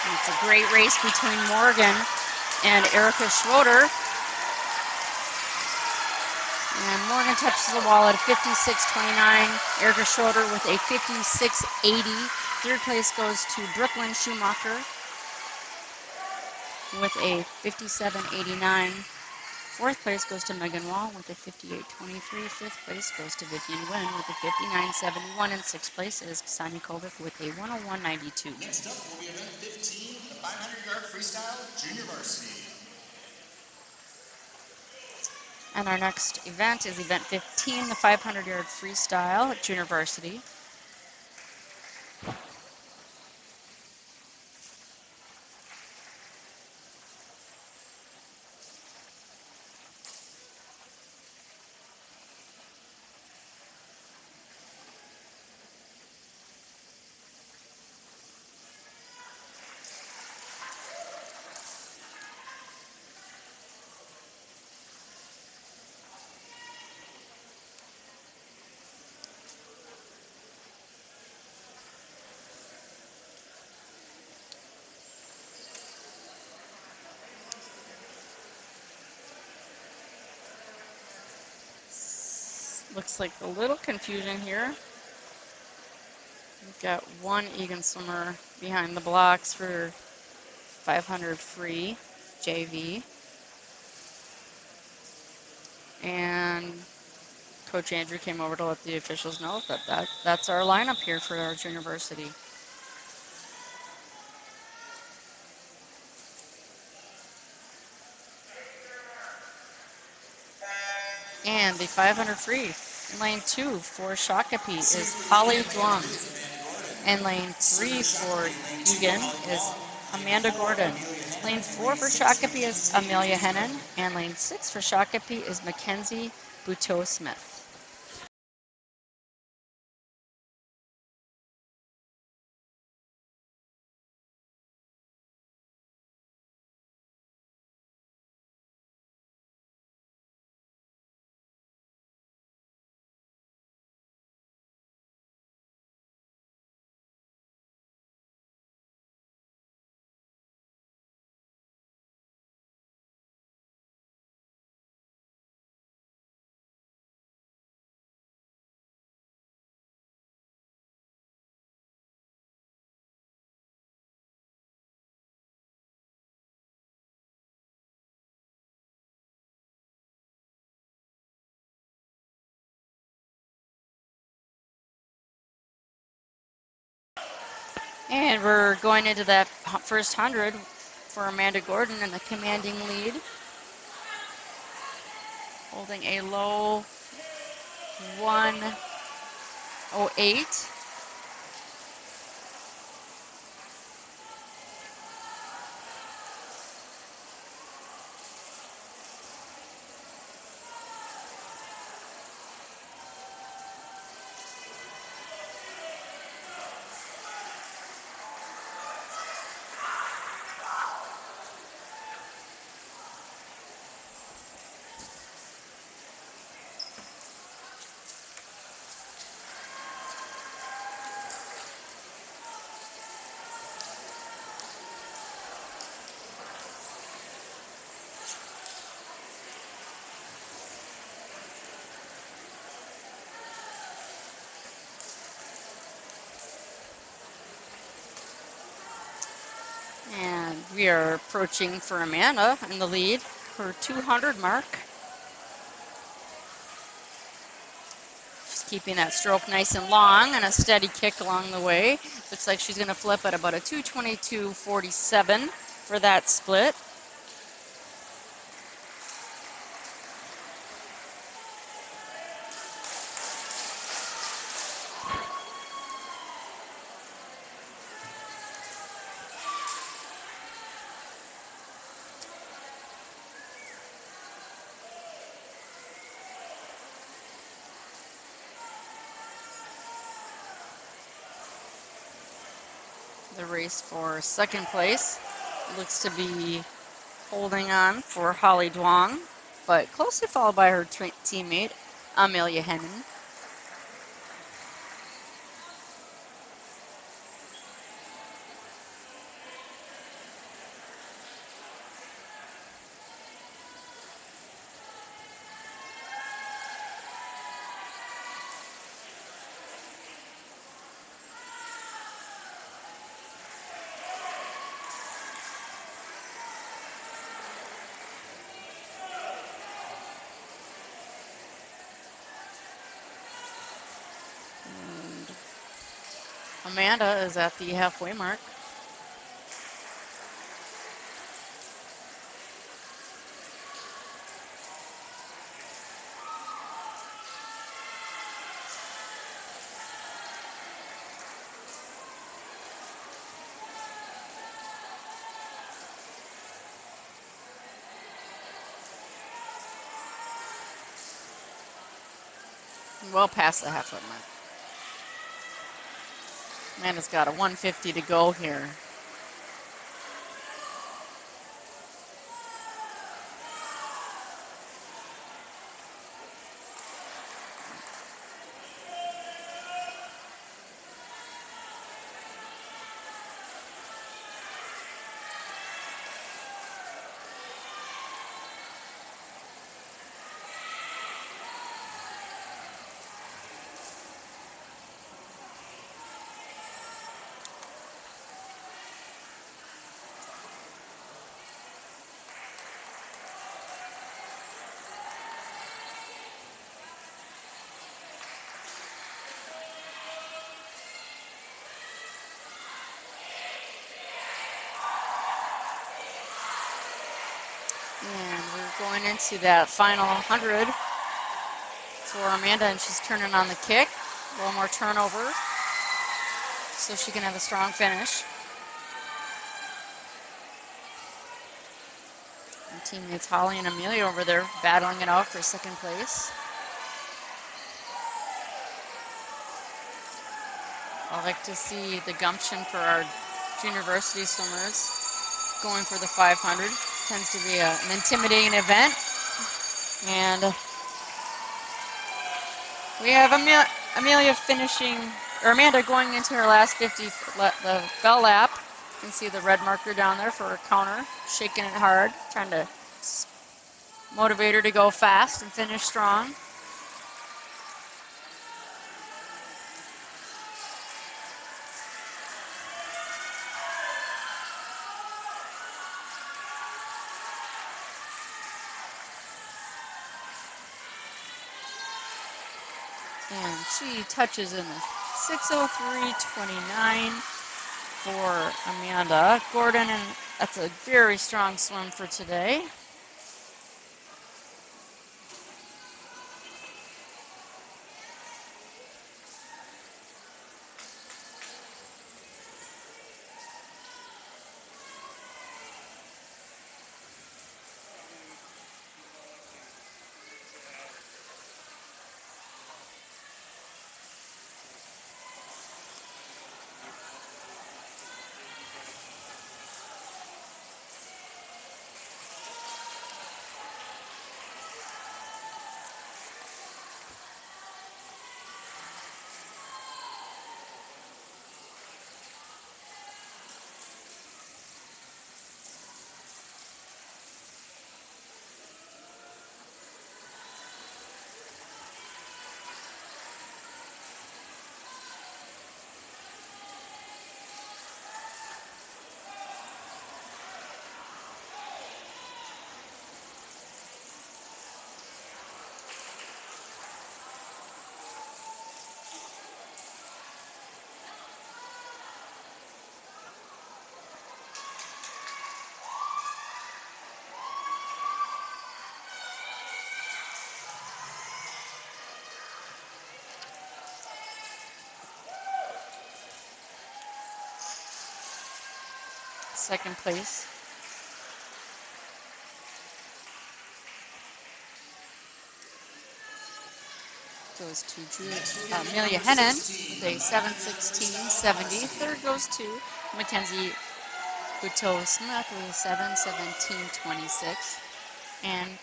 And it's a great race between Morgan and Erica Schroeder. And Morgan touches the wall at a 56.29. Erica Schroeder with a 56.80. Third place goes to Brooklyn Schumacher with a 57.89. Fourth place goes to Megan Wall with a 58.23. Fifth place goes to Vivian Wynn with a 59.71. And sixth place is Sonia Kovic with a 101.92.
Next up will be event 15, the 500-yard freestyle junior varsity.
And our next event is event 15, the 500-yard freestyle at junior varsity. Looks like a little confusion here. We've got one Egan swimmer behind the blocks for 500 free JV. And Coach Andrew came over to let the officials know that that's our lineup here for our junior varsity. And the 500 free in lane 2 for Shakopee is Holly Duong. And lane 3 for Egan is Amanda Gordon. Lane 4 for Shakopee is Amelia Hennon. And lane 6 for Shakopee is Mackenzie Buteau-Smith. And we're going into that first 100 for Amanda Gordon in the commanding lead. Holding a low 1:08. And we are approaching for Amanda in the lead, her 200 mark. She's keeping that stroke nice and long and a steady kick along the way. Looks like she's going to flip at about a 2:22.47 for that split. The race for second place looks to be holding on for Holly Duong, but closely followed by her teammate, Amelia Hennon. And Amanda is at the halfway mark. Well past the halfway mark. Amanda's got a 150 to go here. And we're going into that final 100 for Amanda, and she's turning on the kick. A little more turnover so she can have a strong finish. And teammates Holly and Amelia over there battling it out for second place. I like to see the gumption for our junior varsity swimmers going for the 500. Tends to be an intimidating event. And we have Amelia finishing, or Amanda going into her last 50, the bell lap. You can see the red marker down there for her counter, shaking it hard, trying to motivate her to go fast and finish strong. And she touches in the 6:03.29 for Amanda Gordon, and that's a very strong swim for today. Second place goes to Amelia Hennon with a 7:16.70. Third goes to Mackenzie Buteau Smith with a 7:17.26. And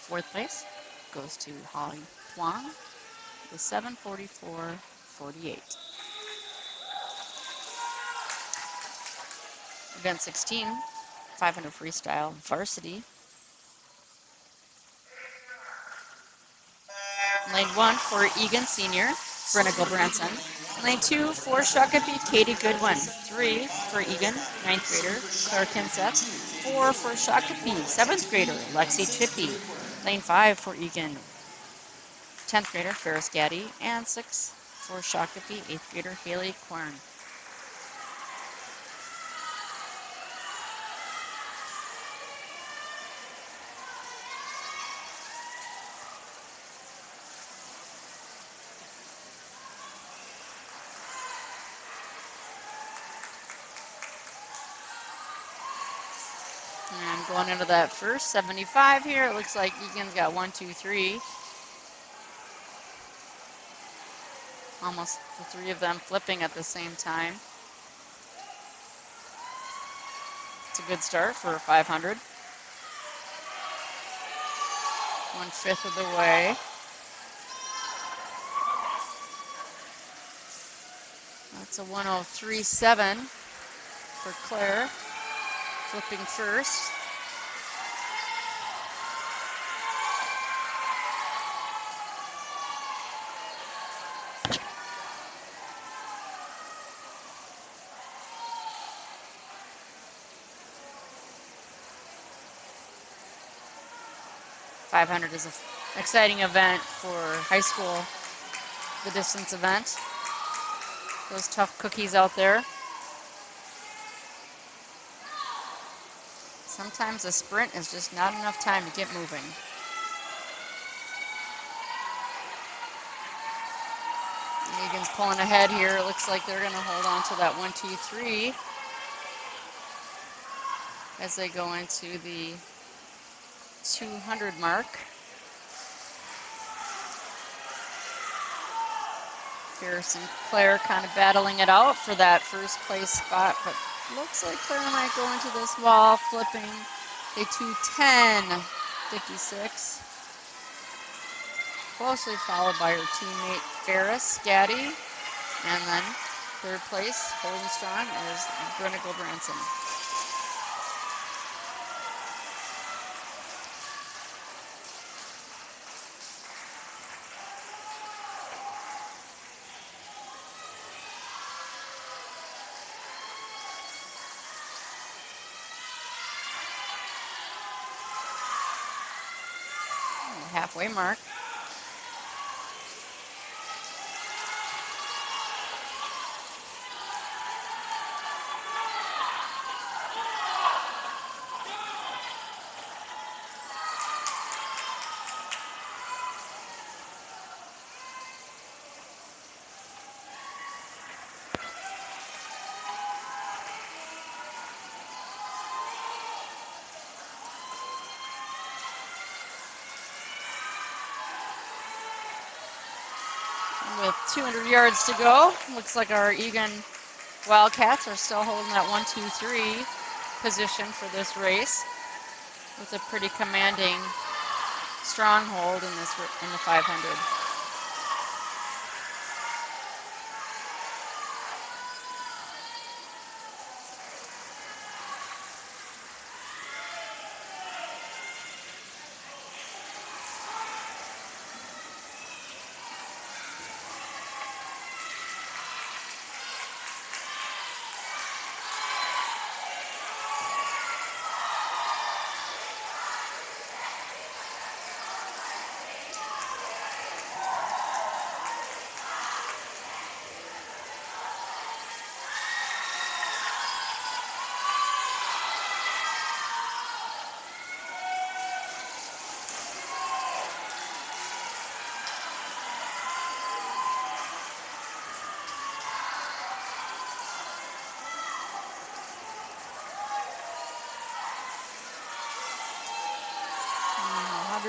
fourth place goes to Holly Huang with 7:44.48. Event 16, 500 freestyle varsity. Lane 1 for Egan Senior, Brenna Gilbranson. Lane 2 for Shakopee, Katie Goodwin. 3 for Egan, 9th grader, Claire Kinseth. 4 for Shakopee, 7th grader, Lexi Chippy. Lane 5 for Egan, 10th grader, Ferris Gaddy. And 6 for Shakopee, 8th grader, Haley Quern. And going into that first 75 here, it looks like Egan's got 1, 2, 3. Almost the three of them flipping at the same time. It's a good start for a 500. 1/5 of the way. That's a 1:03.7 for Claire, flipping first. .500 is an exciting event for high school, the distance event. Those tough cookies out there. Sometimes a sprint is just not enough time to get moving. Egan's pulling ahead here. It looks like they're going to hold on to that 1, 2, 3 as they go into the 200 mark. Pierce and Claire kind of battling it out for that first place spot, but looks like Claire might go into this wall, flipping a 2:10.56. Closely followed by her teammate Ferris Gaddy, and then third place, holding strong, is Brenna Gulbranson. Halfway mark. With 200 yards to go, looks like our Egan Wildcats are still holding that 1, 2, 3 position for this race, with a pretty commanding stronghold in the 500.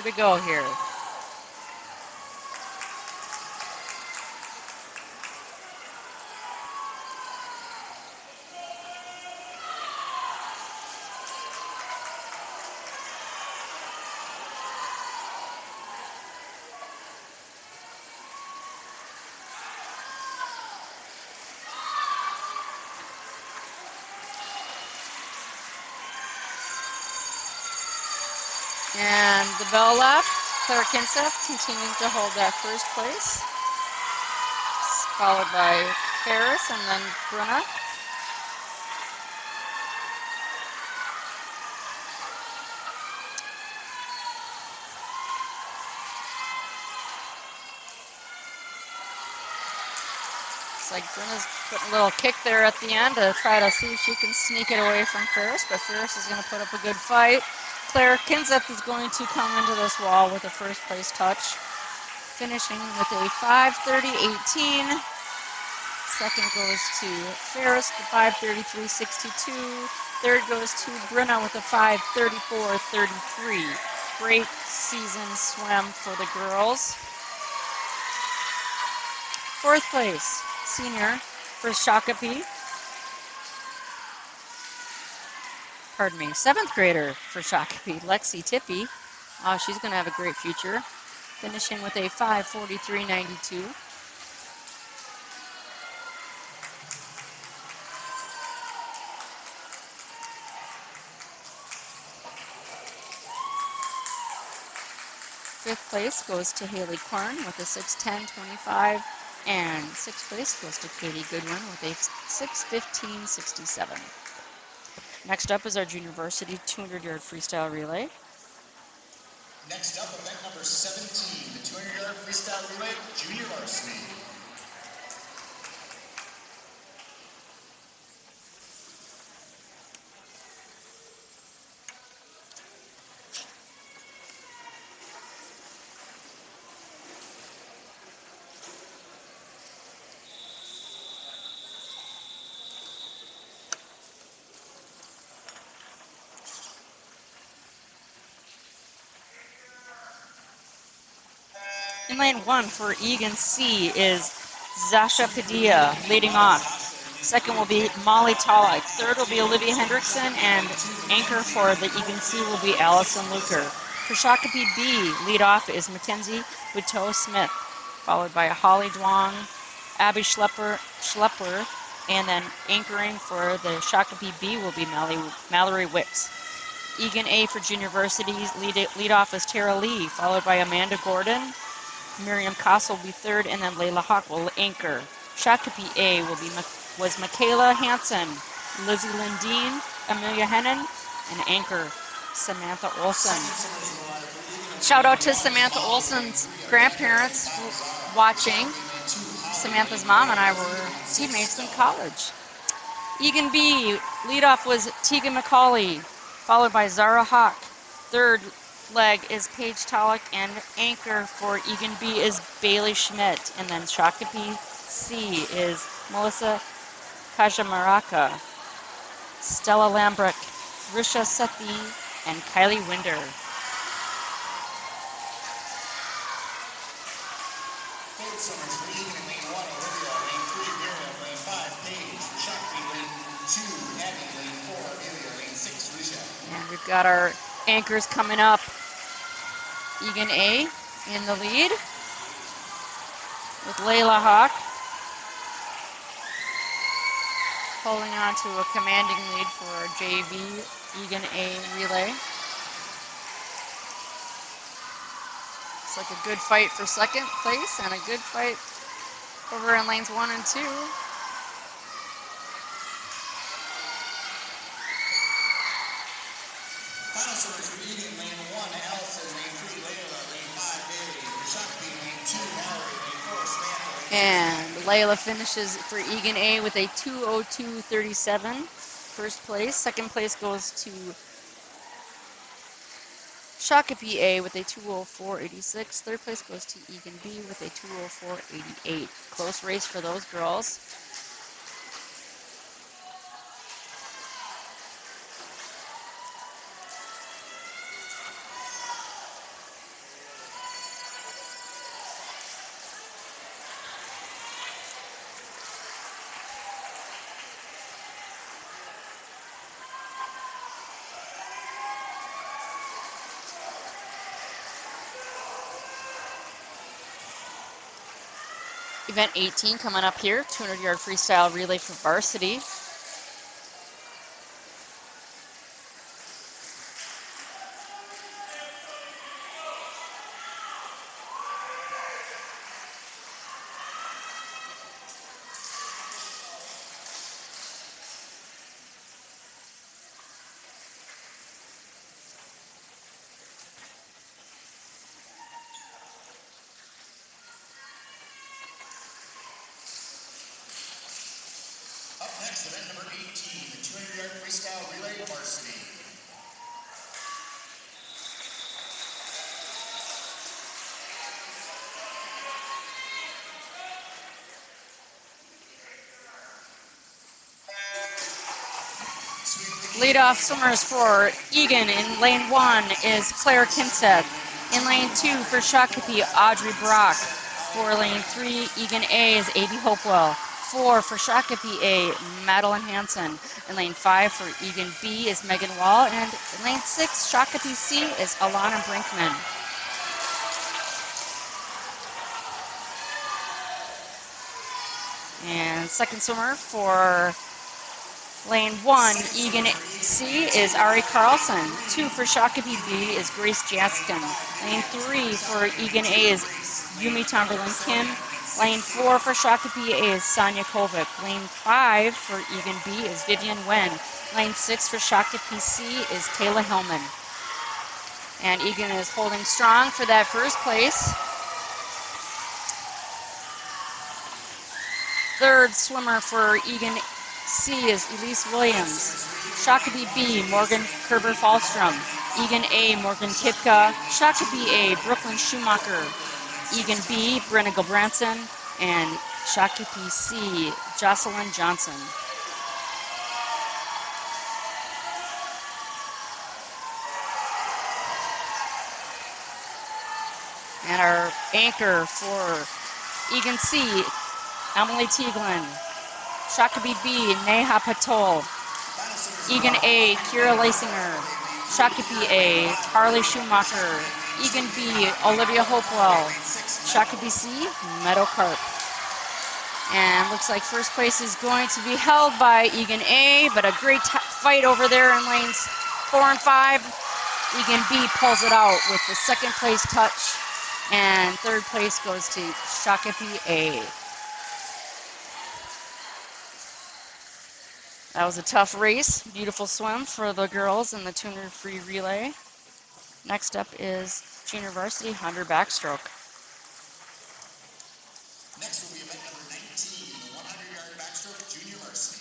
To go here. And the bell left. Claire Kinseth continuing to hold that first place, followed by Ferris and then Brunna. Looks like Brunna's putting a little kick there at the end to try to see if she can sneak it away from Ferris, but Ferris is going to put up a good fight. Claire Kinseth is going to come into this wall with a first place touch, finishing with a 5:30.18. Second goes to Ferris, the 5:33.62. Third goes to Brenna with a 5:34.33. Great season swim for the girls. Fourth place, senior for Shakopee. Pardon me, seventh grader for Shakopee, Lexi Tippy. She's going to have a great future, finishing with a 5:43.92. Fifth place goes to Haley Korn with a 6:10.25, and sixth place goes to Katie Goodwin with a 6:15.67. Next up is our junior varsity 200-yard freestyle relay.
Next up, event number 17, the 200-yard freestyle relay, junior varsity.
In lane 1 for Egan C is Zasha Padilla leading off. Second will be Molly Tallak. Third will be Olivia Hendrickson, and anchor for the Egan C will be Allison Luker. For Shakopee B, lead off is Mackenzie Wittow Smith, followed by Holly Duong, Abby Schlepper, and then anchoring for the Shakopee B will be Mallory Wicks. Egan A for Junior Varsities, lead off is Tara Lee, followed by Amanda Gordon. Miriam Koss will be third, and then Layla Hawk will anchor. Shakopee A was Michaela Hansen, Lizzie Lindeen, Amelia Hennon, and anchor Samantha Olson. Shout out to Samantha Olson's grandparents watching. Samantha's mom and I were teammates in college. Egan B, leadoff was Tegan McCauley, followed by Zara Hawk. Third leg is Paige Tolick, and anchor for Egan B is Bailey Schmidt. And then Shakopee C is Melissa Kajamaraka, Stella Lambrick, Risha Sethi, and Kylie Winder.
Third swimmers for Egan in lane 1, Olivia. Lane 3, Miriam. Lane 5, Paige. Shakopee, lane 2, Abby. Lane 4, Amelia. Lane 6, Risha.
And we've got our anchors coming up. Egan A in the lead with Layla Hawk holding on to a commanding lead for our JV Egan A relay. It's like a good fight for second place and a good fight over in lanes 1 and 2.
Final swimmers for Egan, lane 1, Allison. Lane 3, Layla. Lane 5, Bailey. For Shakopee, lane 2, Mallory. Lane 4, Samantha.
And Layla finishes for Egan A with a 2:02.37. First place. Second place goes to Shakopee A with a 2:04.86. Third place goes to Egan B with a 2:04.88. Close race for those girls. Event 18 coming up here, 200-yard freestyle relay for varsity.
Up next, event number 18, the 200-yard freestyle relay varsity.
Leadoff swimmers for Egan in lane 1 is Claire Kinseth. In lane 2 for Shakopee, Audrey Brock. For lane 3, Egan A is A.B. Hopewell. 4 for Shakopee A, Madeline Hansen. In lane 5 for Egan B is Megan Wall. And in lane 6, Shakopee C is Alana Brinkman. And second swimmer for lane 1, Egan C is Ari Carlson. 2 for Shakopee B is Grace Jaskin. Lane 3 for Egan A is Yumi Tomberlin Kim. Lane 4 for Shakopee A is Sonia Kovic. Lane 5 for Egan B is Vivian Wen. Lane 6 for Shakopee C is Kayla Hillman. And Egan is holding strong for that first place. Third swimmer for Egan C is Elise Williams. Shakopee B, Morgan Kerber-Falstrom. Egan A, Morgan Kipka. Shakopee A, Brooklyn Schumacher. Egan B, Brenna Gilbranson. And Shakopee C, Jocelyn Johnson. And our anchor for Egan C, Emily Tieglin. Shakopee B, Neha Patol. Egan A, Kira Lasinger. Shakopee A, Tarly Schumacher. Egan B, Olivia Hopewell. Shakopee C, Meadow Carp. And looks like first place is going to be held by Egan A, but a great fight over there in lanes 4 and 5. Egan B pulls it out with the second place touch, and third place goes to Shakopee A. That was a tough race. Beautiful swim for the girls in the 200 free relay. Next up is junior varsity 100 backstroke.
Next will be event number 19, the 100-yard backstroke junior varsity.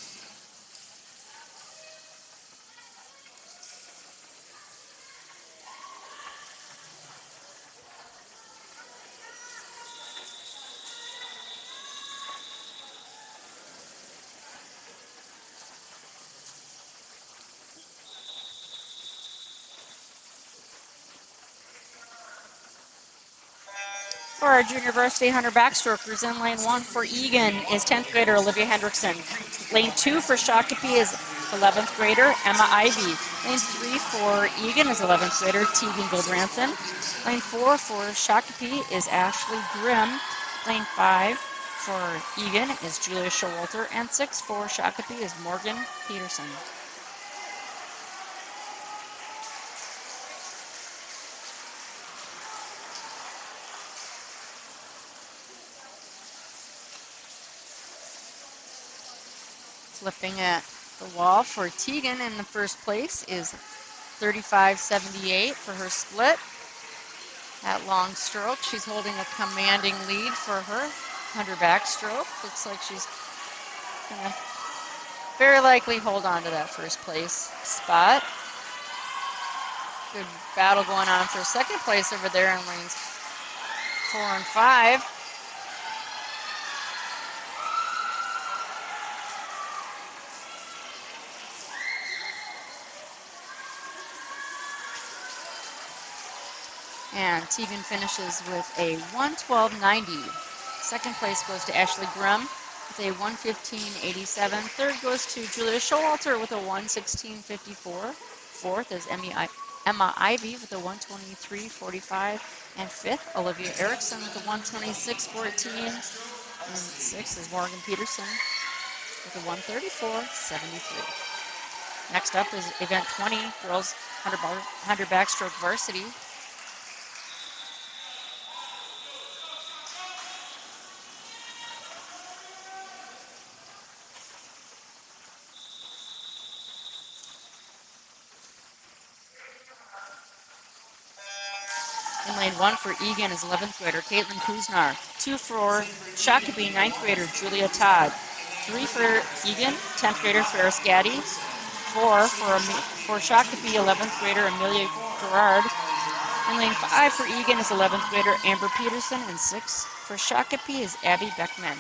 For our junior varsity 100 backstrokers, in lane 1 for Egan is 10th grader Olivia Hendrickson. Lane 2 for Shakopee is 11th grader Emma Ivy. Lane 3 for Egan is 11th grader Tegan Goldranson. Lane 4 for Shakopee is Ashley Grimm. Lane 5 for Egan is Julia Showalter. And 6 for Shakopee is Morgan Peterson. Flipping at the wall for Tegan in the first place is 35.78 for her split. That long stroke, she's holding a commanding lead for her 100 backstroke. Looks like she's gonna very likely hold on to that first place spot. Good battle going on for second place over there in lanes 4 and 5. And Tegan finishes with a 1:12.90. Second place goes to Ashley Grimm with a 1:15.87. Third goes to Julia Showalter with a 1:16.54. Fourth is Emma Ivy with a 1:23.45. And fifth, Olivia Erickson with a 1:26.14. And sixth is Morgan Peterson with a 1:34.73. Next up is event 20, girls 100 backstroke varsity. In lane 1 for Egan is 11th grader Caitlin Kuznar. 2 for Shakopee, 9th grader Julia Todd. 3 for Egan, 10th grader Ferris Gaddy. 4 for Shakopee, 11th grader Amelia Gerard. In lane 5 for Egan is 11th grader Amber Peterson. And 6 for Shakopee is Abby Beckman.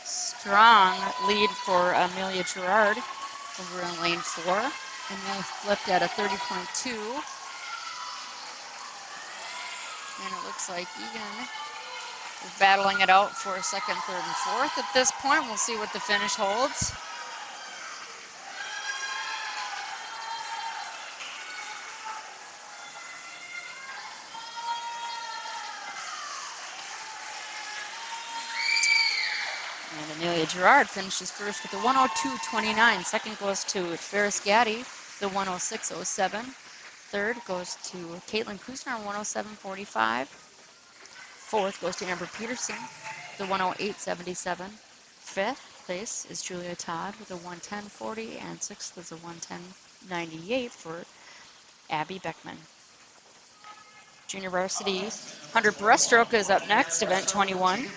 Strong lead for Amelia Gerard over in lane 4. And then flipped at a 30.2. And it looks like Egan is battling it out for second, third, and fourth. At this point, we'll see what the finish holds. And Amelia Gerard finishes first with a 1:02.29. Second goes to Ferris Gaddy, the 1:06.07. Third goes to Caitlin Kuznar, 1:07.45. Fourth goes to Amber Peterson, the 1:08.77. Fifth place is Julia Todd with a 1:10.40, and sixth is a 1:10.98 for Abby Beckman. Junior varsity 100 breaststroke is up next, event 21.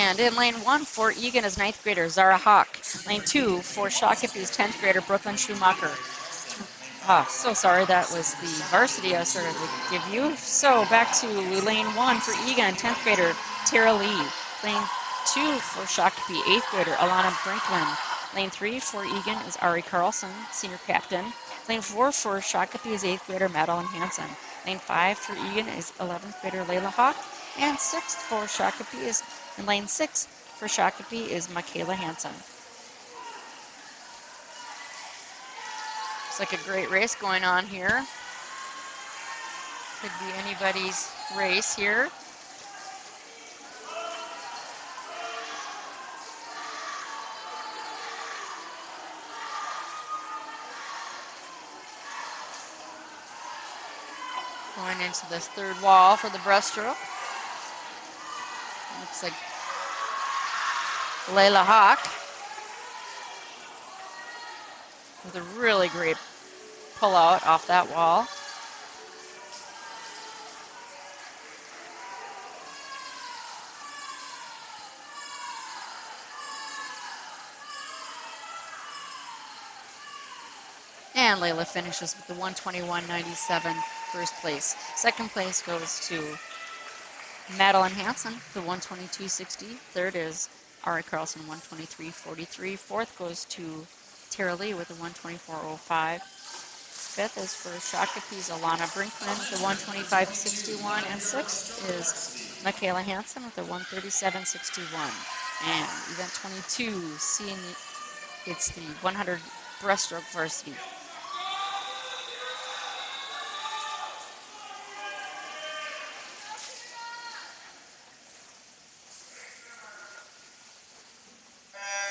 And in lane 1 for Egan is 9th grader Zara Hawk. Lane 2 for Shakopee is 10th grader Brooklyn Schumacher. So sorry, that was the varsity I started to give you. So back to lane 1 for Egan, 10th grader Tara Lee. Lane 2 for Shakopee, 8th grader Alana Brinklin. Lane 3 for Egan is Ari Carlson, senior captain. Lane 4 for Shakopee is 8th grader Madeline Hansen. Lane 5 for Egan is 11th grader Layla Hawk. And 6th for Shakopee is, in lane 6 for Shakopee is Michaela Hansen. It's like a great race going on here. Could be anybody's race here. Going into this third wall for the breaststroke. Looks like Layla Hawk with a really great pull out off that wall. And Layla finishes with the 121.97 first place. Second place goes to Madeline Hansen, the 122.60. Third is Ari Carlson, 123.43. Fourth goes to Tara Lee with a 124.05. Fifth is for Shakopee's Alana Brinkman with the 125.61. And sixth is Michaela Hansen with the 137.61. And event 22, seeing it's the 100 breaststroke varsity.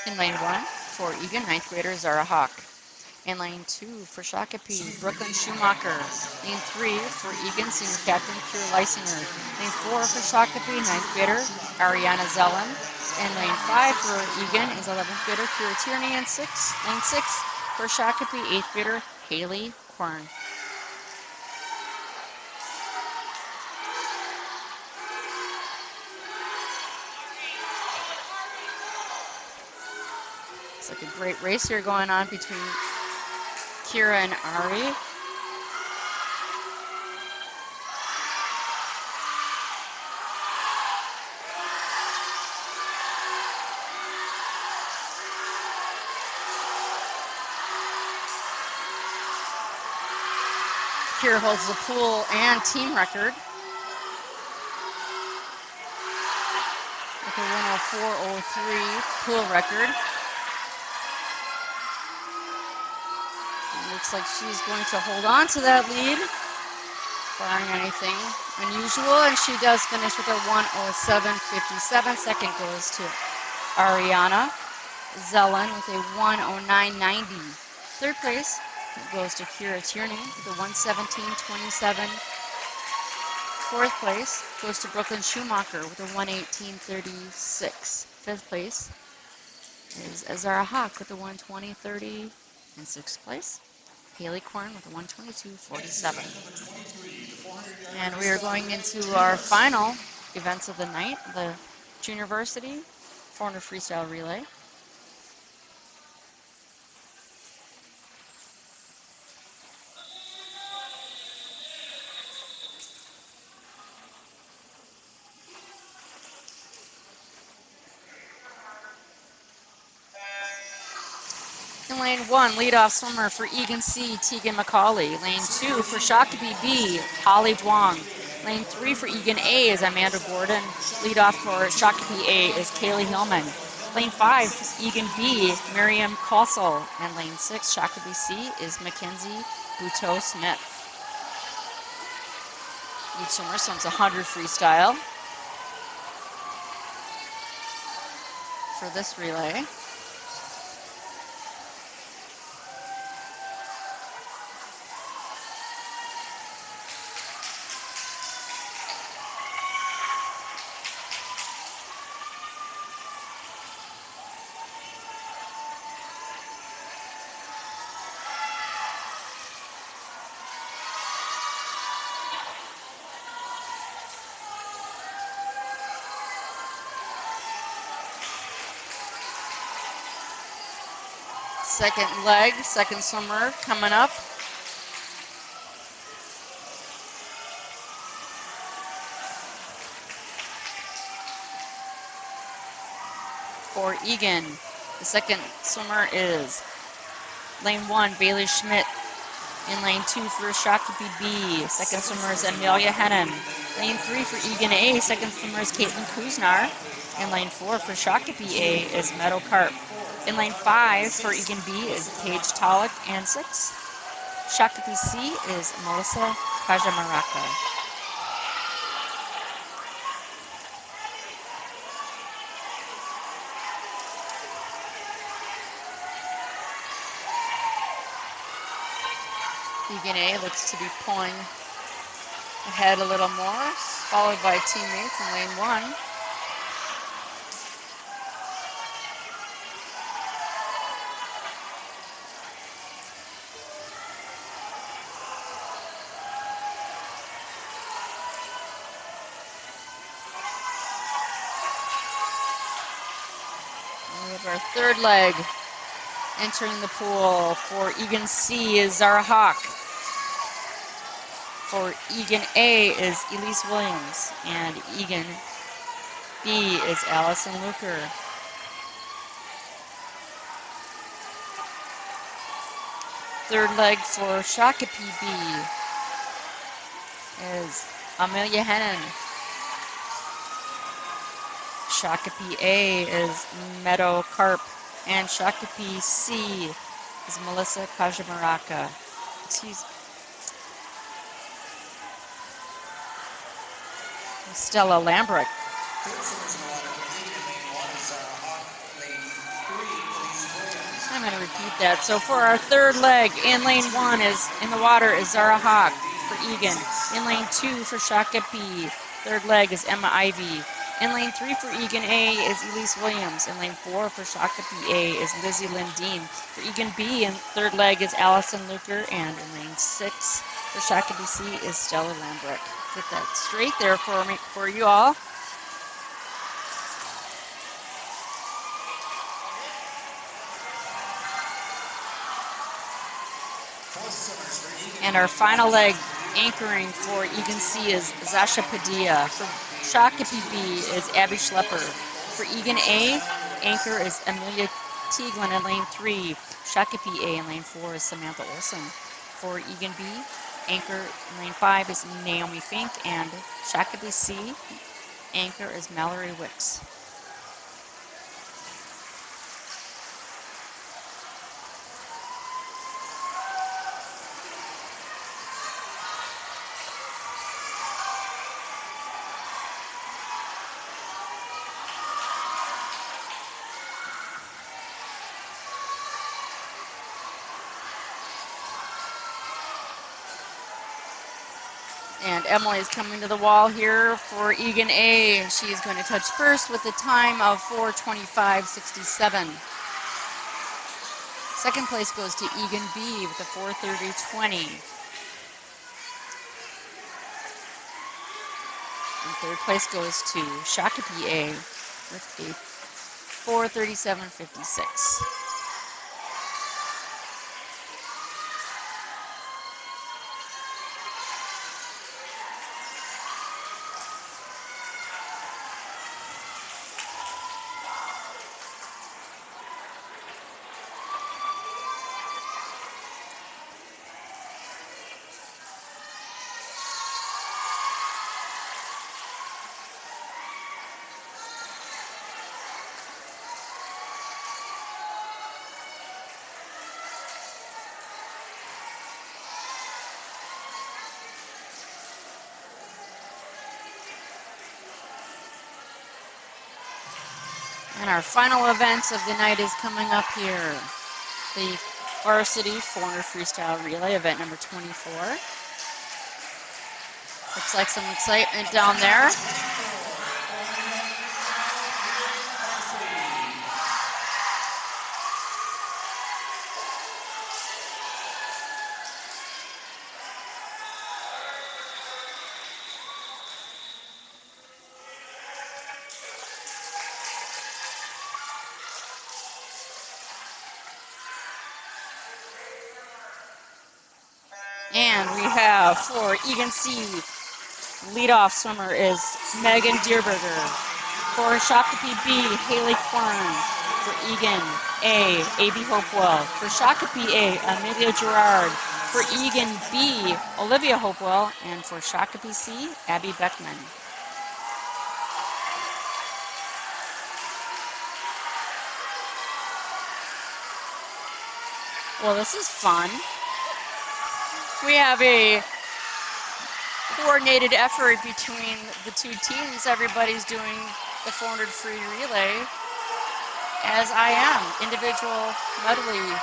In lane 1 for Egan, 9th grader Zara Hawk. In lane 2 for Shakopee, Brooklyn Schumacher. Lane 3 for Egan, senior captain Kira Leisinger. Lane 4 for Shakopee, 9th grader Ariana Zellen. And lane 5 for Egan is 11th grader Kira Tierney. And lane 6 for Shakopee, 8th grader Haley Quern. It's like a great race here going on between Kira and Ari. Kira holds the pool and team record with a 104.03 pool record. It looks like she's going to hold on to that lead, barring anything unusual, and she does finish with a 107.57. Second goes to Ariana Zellen with a 109.90. Third place goes to Kira Tierney with a 117.27. Fourth place goes to Brooklyn Schumacher with a 118.36. Fifth place is Azara Hawk with a 120.30. In sixth place, Haley Quern with a 122.47. And we are going into our final events of the night, the junior varsity 400 freestyle relay. In lane 1, leadoff swimmer for Egan C, Tegan McCauley. Lane 2 for Shakopee B, Holly Duong. Lane 3 for Egan A is Amanda Gordon. Leadoff for Shakopee A is Kaylee Hillman. Lane 5, Egan B, Miriam Kossel. And lane 6, Shakopee C is Mackenzie Buteau-Smith. Each swimmer swims 100 freestyle for this relay. second leg, second swimmer coming up. For Egan, the second swimmer is lane 1, Bailey Schmidt. In lane 2 for Shakopee B, second swimmer is Amelia Hennon. Lane 3 for Egan A, second swimmer is Caitlin Kuznar. In lane 4 for Shakopee A is Meadow Carp. In lane 5 for Egan B is Paige Tolick, and 6. Shakopee C is Melissa Kajamaraka. Egan A looks to be pulling ahead a little more, followed by teammates in lane 1. We have our third leg. Entering the pool for Egan C is Zara Hawk. For Egan A is Elise Williams, and Egan B is Allison Luker. Third leg for Shakopee B is Amelia Hennon. Shakopee A is Meadow Carp, and Shakopee C is Melissa Kajamaraka. Stella Lambrick. I'm going to repeat that. So for our third leg, in lane 1 is in the water is Zara Hawk for Egan. In lane 2 for Shakopee, third leg is Emma Ivy. In lane 3 for Egan A is Elise Williams. In lane 4 for Shakopee A is Lizzie Lindeen. For Egan B, in third leg is Allison Luker. And in lane 6 for Shakopee C is Stella Lambrick. Get that straight there for you all. And our final leg anchoring for Egan C is Zasha Padilla. For Shakopee B is Abby Schlepper. For Egan A, anchor is Amelia Tieglin in lane 3. Shakopee A in lane 4 is Samantha Olson. For Egan B, anchor in lane 5 is Naomi Fink. And Shakopee C, anchor is Mallory Wicks. And Emily is coming to the wall here for Egan A. And she is going to touch first with a time of 4:25.67. Second place goes to Egan B with a 4:30.20. And third place goes to Shakopee A with a 4:37.56. And our final event of the night is coming up here. The varsity 400 freestyle relay, event number 24. Looks like some excitement down there. And we have for Egan C, leadoff swimmer is Megan Deerberger. For Shakopee B, Haley Quern. For Egan A, A.B. Hopewell. For Shakopee A, Amelia Gerard. For Egan B, Olivia Hopewell. And for Shakopee C, Abby Beckman. Well, this is fun. We have a coordinated effort between the two teams. Everybody's doing the 400 free relay, as I am, individual medley.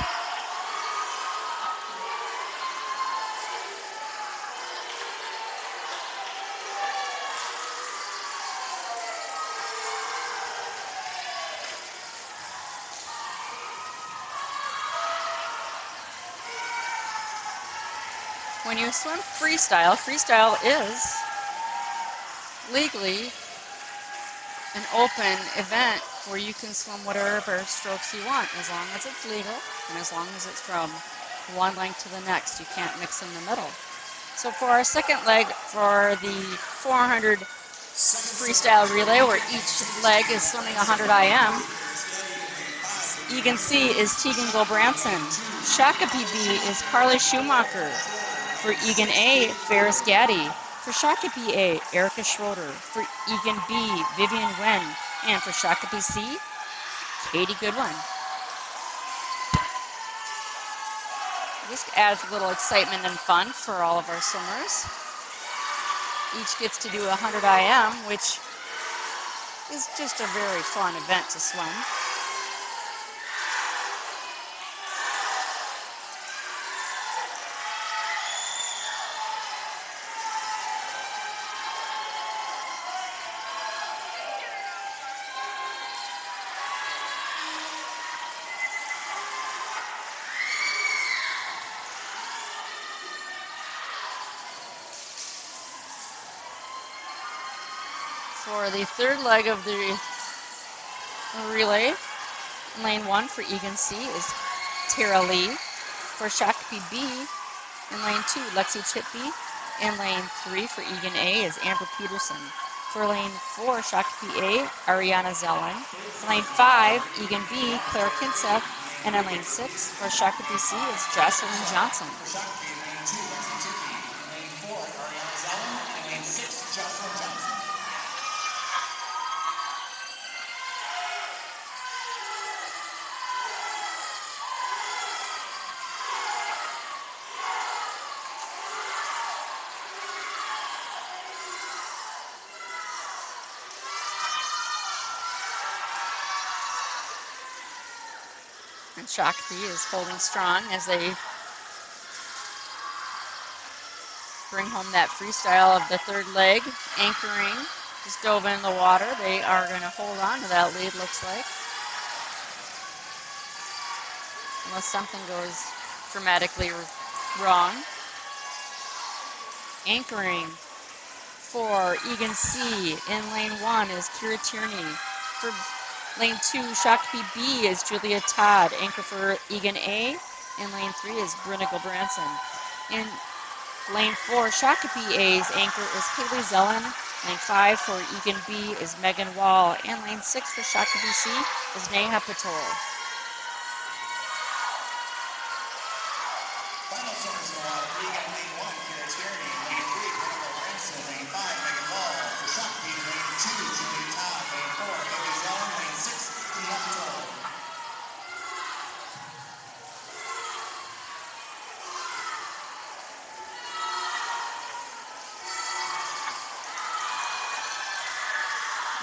When you swim freestyle, freestyle is legally an open event where you can swim whatever strokes you want, as long as it's legal and as long as it's from one length to the next. You can't mix in the middle. So for our second leg, for the 400 freestyle relay, where each leg is swimming 100 IM, Egan C is Tegan Gulbranson. Shakopee B is Carly Schumacher. For Egan A, Ferris Gaddy. For Shakopee A, Erica Schroeder. For Egan B, Vivian Wen. And for Shakopee C, Katie Goodwin. This adds a little excitement and fun for all of our swimmers. Each gets to do 100 IM, which is just a very fun event to swim. For the third leg of the relay, lane 1 for Egan C is Tara Lee. For Shakopee B, in lane 2, Lexi Chitby. In lane 3 for Egan A is Amber Peterson. For lane 4, Shakopee A, Ariana Zellen. For lane 5, Egan B, Claire Kinseth. And in lane 6 for Shakopee C is Jocelyn Johnson.
For Shakopee, in lane 2, Lexi Tippy. In lane 4, Ariana Zellen. And in lane 6, Jocelyn Johnson.
And Shakopee is holding strong as they bring home that freestyle of the third leg, anchoring, just dove in the water. They are going to hold on to that lead, looks like. Unless something goes dramatically wrong. Anchoring for Egan C in lane 1 is Kira Tierney. For lane 2, Shakopee B is Julia Todd. Anchor for Egan A. In lane 3 is Brynna Gulbranson. In lane 4, Shakopee A's anchor is Haley Zellen. Lane 5 for Egan B is Megan Wall. And lane 6 for Shakopee C is Neha Patel.
Final swimmers in the water for Egan, lane 1, Kira Tierney. Lane 3, Brynna Gulbranson. Lane 5, Megan Wall. For Shakopee, lane 2, Julie Todd. Lane 4, Haley Zellen. Lane 6, Neha Patel.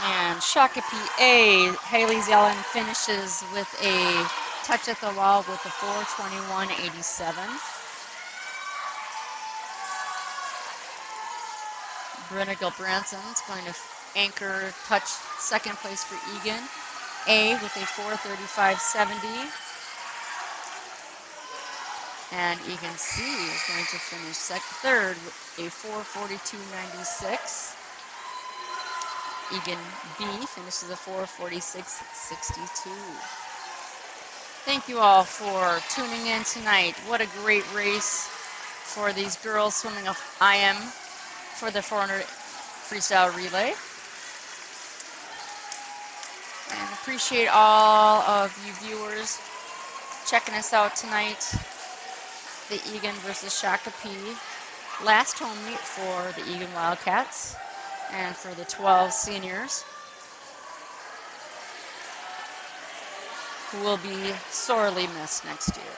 And Shakopee A, Haley Zellen finishes with a touch at the wall with a 4:21.87. Brynna Gulbranson is going to anchor touch second place for Egan A with a 4:35.70. And Egan C is going to finish third with a 4:42.96. Egan B finishes a 4:46.62. Thank you all for tuning in tonight. What a great race for these girls swimming a IM for the 400 freestyle relay. And appreciate all of you viewers checking us out tonight. The Egan versus Shakopee last home meet for the Egan Wildcats and for the 12 seniors, who will be sorely missed next year.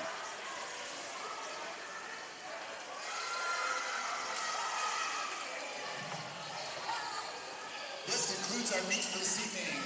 This concludes our meet for this evening.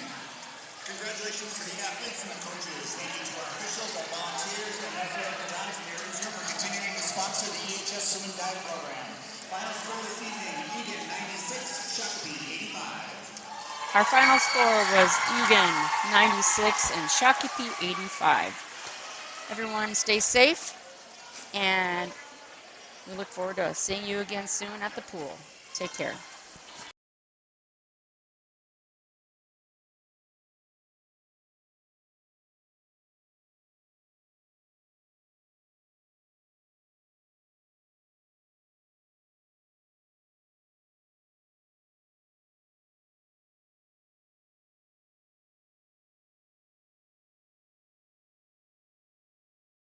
Congratulations to the athletes and the coaches. Thank you to our officials, our volunteers, and athletic volunteers here for continuing to sponsor the EHS Swim and Dive program. Final score this evening, Egan 96, Shakopee 85.
Our final score was Egan 96 and Shakopee 85. Everyone stay safe, and we look forward to seeing you again soon at the pool. Take care.